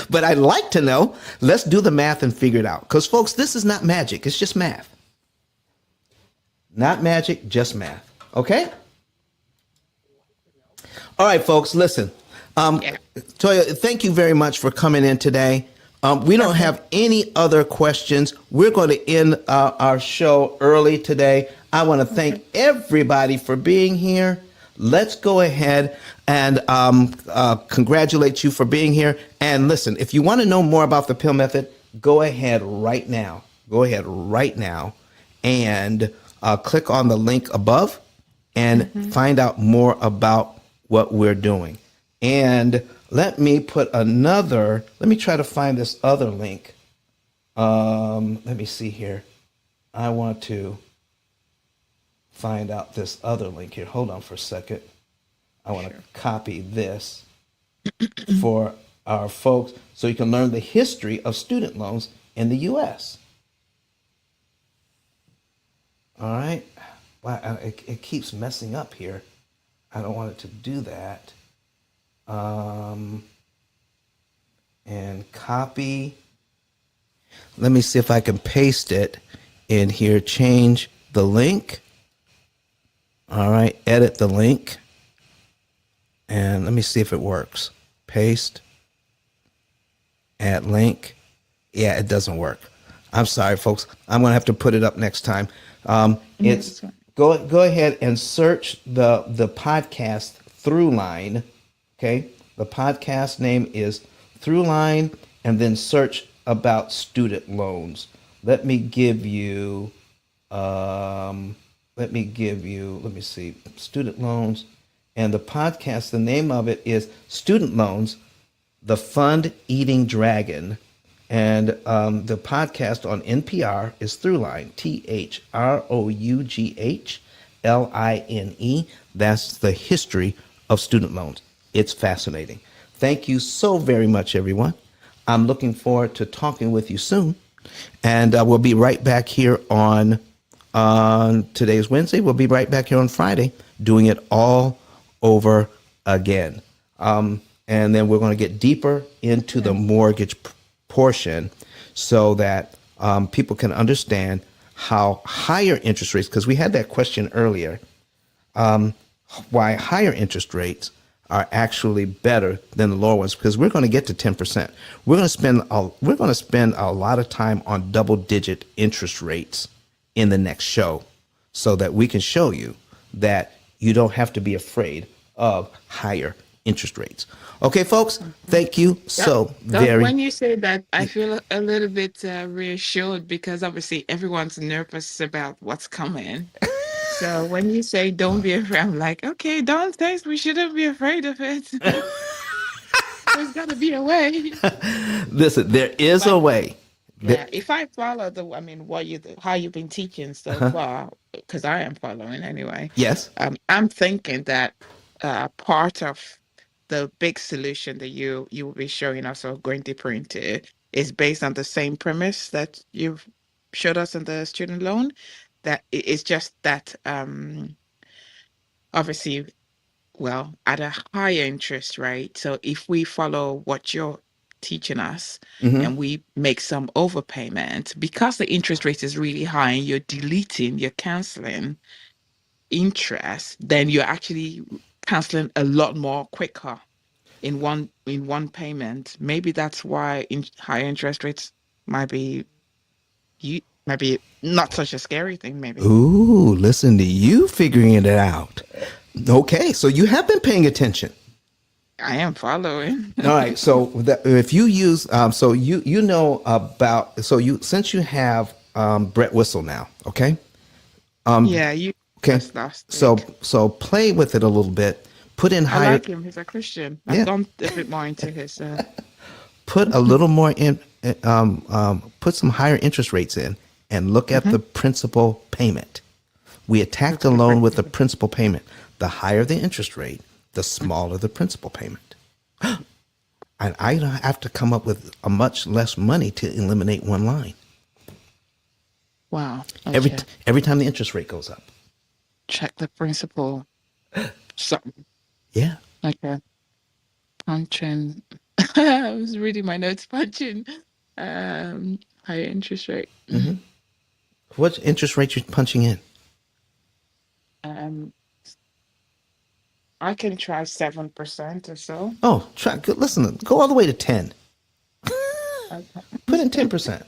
But I'd like to know. Let's do the math and figure it out. Because, folks, this is not magic. It's just math. Not magic, just math. Okay? All right, folks, listen. Toya, thank you very much for coming in today. We don't have any other questions. We're going to end our show early today. I want to thank everybody for being here. Let's go ahead and congratulate you for being here. And listen, if you want to know more about the P.I.L.L method, go ahead right now. Go ahead right now and click on the link above and find out more about what we're doing. And let me try to find this other link. Let me see here. I want to find out this other link here. Hold on for a second. I want to Sure. copy this for our folks so you can learn the history of student loans in the U.S. All right. Wow, it keeps messing up here. I don't want it to do that. Um, and copy. Let me see if I can paste it in here. Change the link. All right. Edit the link. And let me see if it works. Paste. Add link. Yeah, it doesn't work. I'm sorry, folks. I'm going to have to put it up next time. No, It's that's fine. go ahead and search the podcast Throughline. Okay, the podcast name is Throughline, and then search about student loans. Let me give you. Let me give you. Let me see. Student loans, and the podcast. The name of it is Student Loans, the Fund Eating Dragon. And the podcast on NPR is Throughline, THROUGHLINE. That's the history of student loans. It's fascinating. Thank you so very much, everyone. I'm looking forward to talking with you soon. And we'll be right back here on today's Wednesday. We'll be right back here on Friday doing it all over again. And then we're going to get deeper into the mortgage portion so that people can understand how higher interest rates, because we had that question earlier, why higher interest rates are actually better than the lower ones, because we're going to get to 10%. We're going to spend a lot of time on double digit interest rates in the next show so that we can show you that you don't have to be afraid of higher interest rates. Okay, folks, thank you That, so that very. when you say that, I feel a little bit reassured because obviously everyone's nervous about what's coming. So when you say don't be afraid, I'm like, okay, don't thanks. We shouldn't be afraid of it. There's got to be a way. Listen, there is a But way. yeah, if I follow I mean, how you've been teaching so far, because I am following anyway. Yes. I'm thinking that part of the big solution that you will be showing us or going deeper into is based on the same premise that you've showed us in the student loan. That it's just that obviously, well, at a higher interest rate. So if we follow what you're teaching us and we make some overpayment, because the interest rate is really high and you're canceling interest, then you're actually canceling a lot more quicker in one payment. Maybe that's why high interest rates might be might be not such a scary thing, maybe. Ooh, listen to you figuring it out. Okay, so you have been paying attention. I am following. All right, so if you use, so you know about, so you since you have Brett Whistle now, okay, Yeah, you okay, us last so week. play with it a little bit, put in I higher, like him. He's a Christian. I've yeah, gone a bit more into his. put a little more in, put some higher interest rates in, and look at Mhm. the principal payment. We attack Look at the the loan with the principle. principal payment. The higher the interest rate, the smaller the principal payment. And I have to come up with a much less money to eliminate one line Wow. every Okay. every time the interest rate goes up. Check the principle. So, Yeah. okay. Punching. I was reading my notes. Punching. Higher interest rate. What interest rate you punching in? Um, I can try 7% or so. Oh, try. Listen, go all the way to 10. Put in Okay. 10%.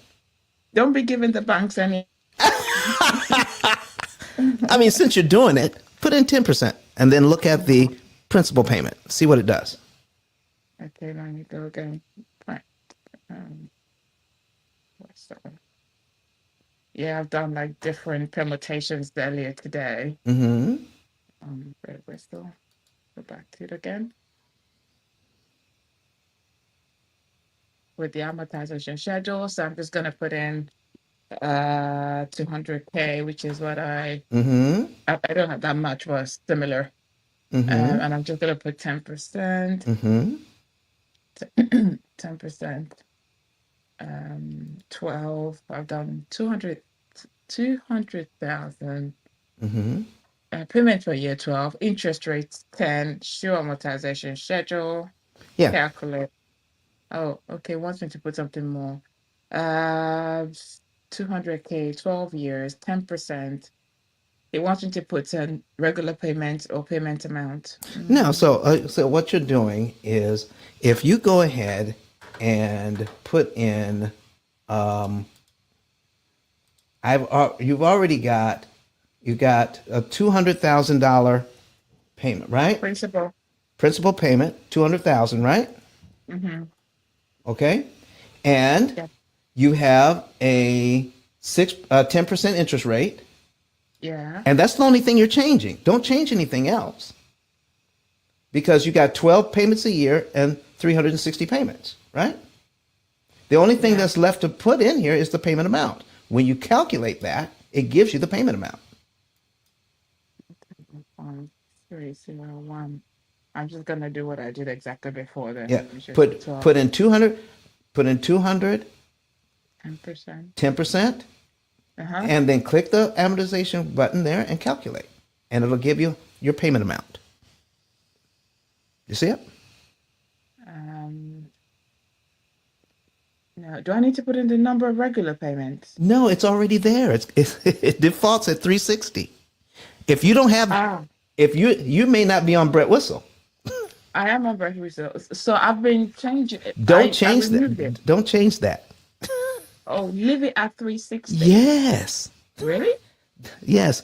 Don't be giving the banks any. I mean, since you're doing it, put in 10%, and then look at the principal payment. See what it does. Okay, let me go again. Right. Um, what's that one? Yeah, I've done like different permutations earlier today. Where still? go back to it again. With the amortization schedule. So I'm just going to put in 200K, which is what I don't have that much, but similar. And I'm just going to put 10%, 10%, 12. I've done 200,000. Payment for year 12, interest rates 10, show amortization schedule, Yeah. calculate. Oh, okay, wants me to put something more. 200K, 12 years, 10%. It wants me to put in regular payment or payment amount. No, so what you're doing is if you go ahead and put in, you've already got a $200,000 payment, right? Principal payment, 200,000, right? Mm-hmm. Okay, and Yeah. you have a 10% interest rate, Yeah. and that's the only thing you're changing. Don't change anything else because you got 12 payments a year and 360 payments, right? The only thing Yeah. that's left to put in here is the payment amount. When you calculate that, it gives you the payment amount. 301. I'm just gonna do what I did exactly before then. Yeah, Which is put 12, in 200, put in 200, 10%. 10%, Uh-huh. and then click the amortization button there and calculate, and it'll give you your payment amount. You see it? No, do I need to put in the number of regular payments? No, it's already there. It defaults at 360. If you don't have, if you may not be on Brett Whistle. I am on birth results. So I've been changing it. Don't I change removed that. it. Don't change that. Oh, leave it at 360. Yes. Really? Yes.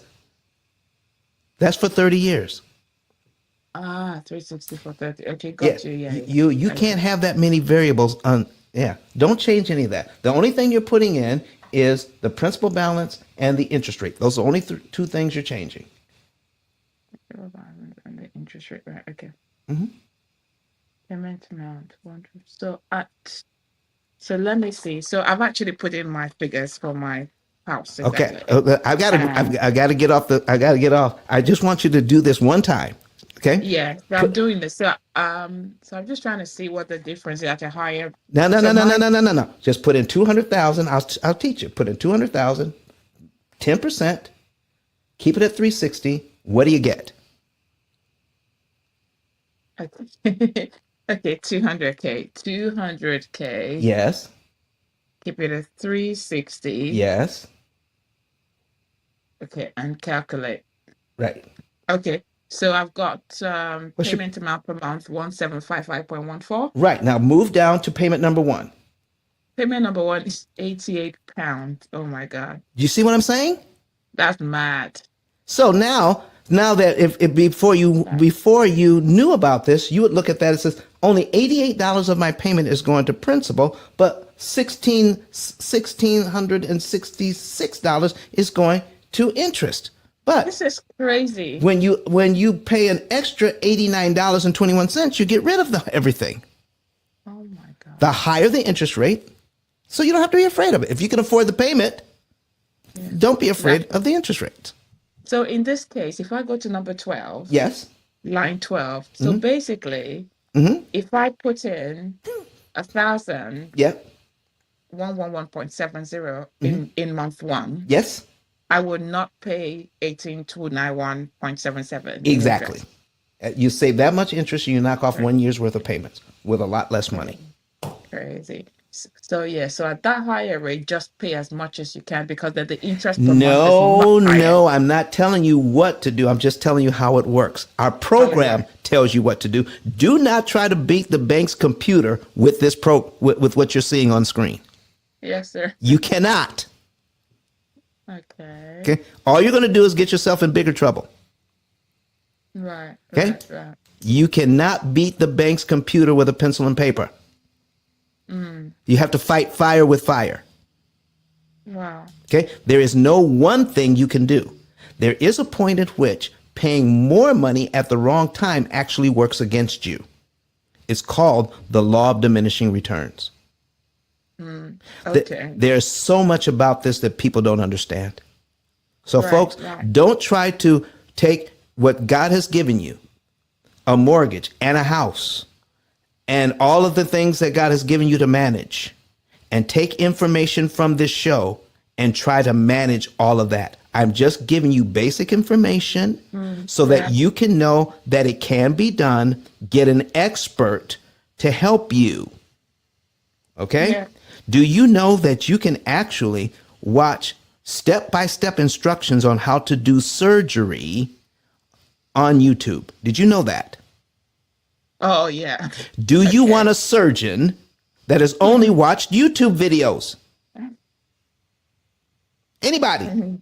That's for 30 years. 360 for 30. Okay, Yeah. got you. Yeah. You can't have that many variables on. Yeah. Don't change any of that. The only thing you're putting in is the principal balance and the interest rate. Those are the only two things you're changing. And the interest rate, right? Okay. Mm-hmm. Payment amount. So let me see. So I've actually put in my figures for my house. Okay. Exactly. I gotta get off. I gotta get off. I just want you to do this one time. Okay. Yeah, so I'm doing this. So I'm just trying to see what the difference is at a higher. No. Just put in 200,000. I'll teach you. Put in 200,000, 10%. Keep it at 360. What do you get? Okay, 200K, 200K. Yes. Keep it at 360. Yes. Okay, and calculate. Right. Okay, so I've got What's your- payment amount per month 1755.14. Right. Now move down to payment number one. Payment number one is £88. Oh my God, Do you see what I'm saying? that's mad. So now that if before you knew about this, you would look at that and says only $88 of my payment is going to principal, but $1,666 is going to interest. But This is crazy. when you pay an extra $89.21, you get rid of everything. Oh my God. The higher the interest rate, so you don't have to be afraid of it. If you can afford the payment, don't be afraid of the interest rates. So in this case, if I go to number 12, Yes. line 12, so basically, if I put in 1,000, Yep. 111.70 in month one, Yes. I would not pay 18291.77. Exactly. You save that much interest, and you knock off 1 year's worth of payments with a lot less money. Crazy. So at that higher rate, just pay as much as you can because then the interest per month is No, much higher. I'm not telling you what to do. I'm just telling you how it works. Our program tells you what to do. Do not try to beat the bank's computer with this with what you're seeing on screen. Yes, sir. You cannot. Okay. Okay. All you're going to do is get yourself in bigger trouble. Right. Okay. Right. You cannot beat the bank's computer with a pencil and paper. You have to fight fire with fire. Wow. Okay. There is no one thing you can do. There is a point at which paying more money at the wrong time actually works against you. It's called the law of diminishing returns. Okay. There's so much about this that people don't understand. So, Right, folks, right. don't try to take what God has given you, a mortgage and a house, and all of the things that God has given you to manage, and take information from this show and try to manage all of that. I'm just giving you basic information so that Yeah. you can know that it can be done. Get an expert to help you. Okay? Yeah. Do you know that you can actually watch step-by-step instructions on how to do surgery on YouTube? Did you know that? Oh, yeah. Do you want Okay. a surgeon that has only watched YouTube videos? Anybody?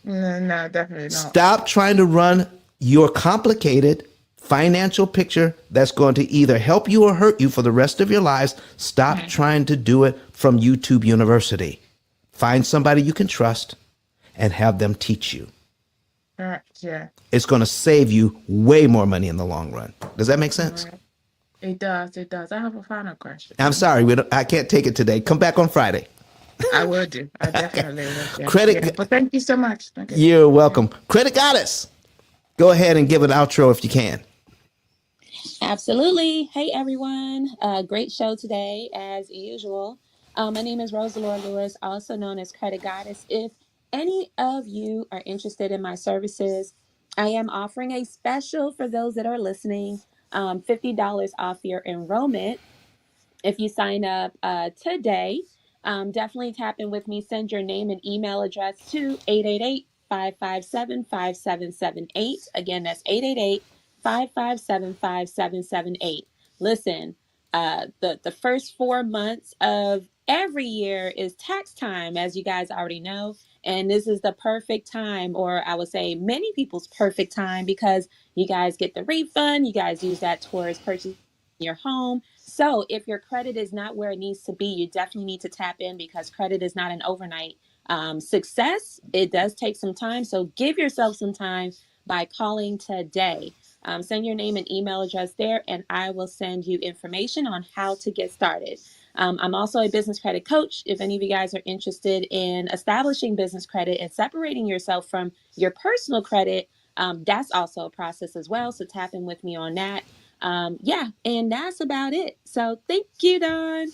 No, no, definitely not. Stop trying to run your complicated financial picture that's going to either help you or hurt you for the rest of your lives. Stop trying to do it from YouTube University. Find somebody you can trust and have them teach you. All right, yeah. It's going to save you way more money in the long run. Does that make sense? Right. It does, it does. I have a final question. I'm sorry, I can't take it today. Come back on Friday. I will do. I definitely will. Yeah. Credit, Yeah. But thank you so much. Okay. you're welcome. Credit Goddess, go ahead and give an outro if you can. Absolutely. Hey, everyone. Great show today, as usual. My name is Rosalora Lewis, also known as Credit Goddess. If any of you are interested in my services, I am offering a special for those that are listening, $50 off your enrollment. If you sign up today, definitely tap in with me. Send your name and email address to 888-557-5778. Again, that's 888-557-5778. Listen, the first 4 months of every year is tax time, as you guys already know. And this is the perfect time, or I would say many people's perfect time, because you guys get the refund. You guys use that towards purchasing your home. So if your credit is not where it needs to be, you definitely need to tap in, because credit is not an overnight success. It does take some time. So give yourself some time by calling today. Send your name and email address there, and I will send you information on how to get started. I'm also a business credit coach. If any of you guys are interested in establishing business credit and separating yourself from your personal credit, that's also a process as well. So tap in with me on that. Yeah, and that's about it. So thank you, Don.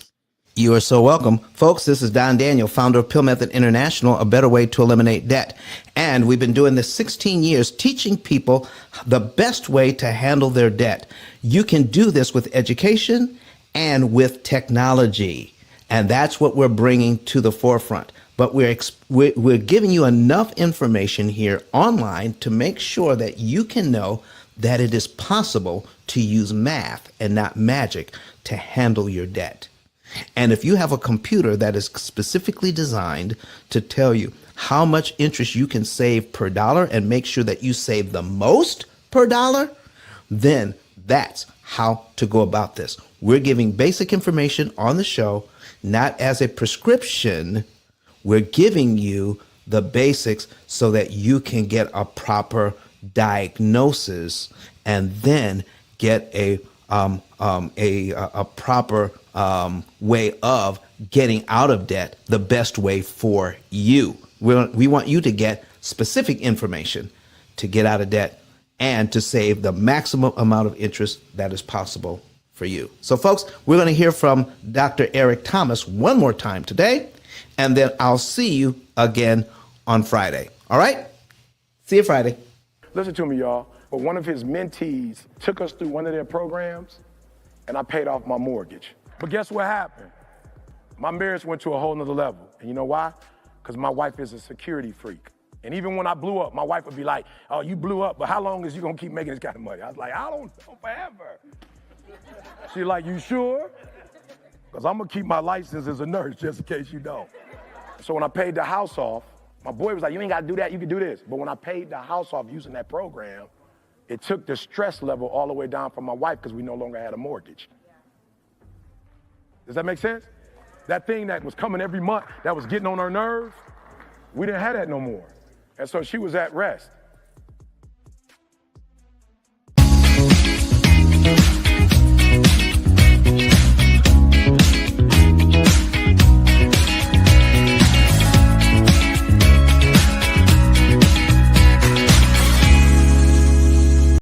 You are so welcome. Folks, this is Don Daniel, founder of P.I.L.L Method International, a better way to eliminate debt. And we've been doing this 16 years, teaching people the best way to handle their debt. You can do this with education and with technology. And that's what we're bringing to the forefront. But we're giving you enough information here online to make sure that you can know that it is possible to use math and not magic to handle your debt. And if you have a computer that is specifically designed to tell you how much interest you can save per dollar and make sure that you save the most per dollar, then that's how to go about this. We're giving basic information on the show, not as a prescription. We're giving you the basics so that you can get a proper diagnosis and then get a proper way of getting out of debt, the best way for you. We want you to get specific information to get out of debt and to save the maximum amount of interest that is possible for you. So, folks, we're going to hear from Dr. Eric Thomas one more time today, and then I'll see you again on Friday. All right? See you Friday. Listen to me, y'all. But one of his mentees took us through one of their programs, and I paid off my mortgage. But guess what happened? My marriage went to a whole nother level. And you know why? Because my wife is a security freak. And even when I blew up, my wife would be like, oh, you blew up, but how long is you gonna keep making this kind of money? I was like, I don't know, forever. She's like, you sure? Because I'm gonna keep my license as a nurse just in case you don't. So when I paid the house off, my boy was like, you ain't gotta do that, you can do this. But when I paid the house off using that program, it took the stress level all the way down for my wife because we no longer had a mortgage. Does that make sense? That thing that was coming every month, that was getting on her nerves, we didn't have that no more. And so she was at rest.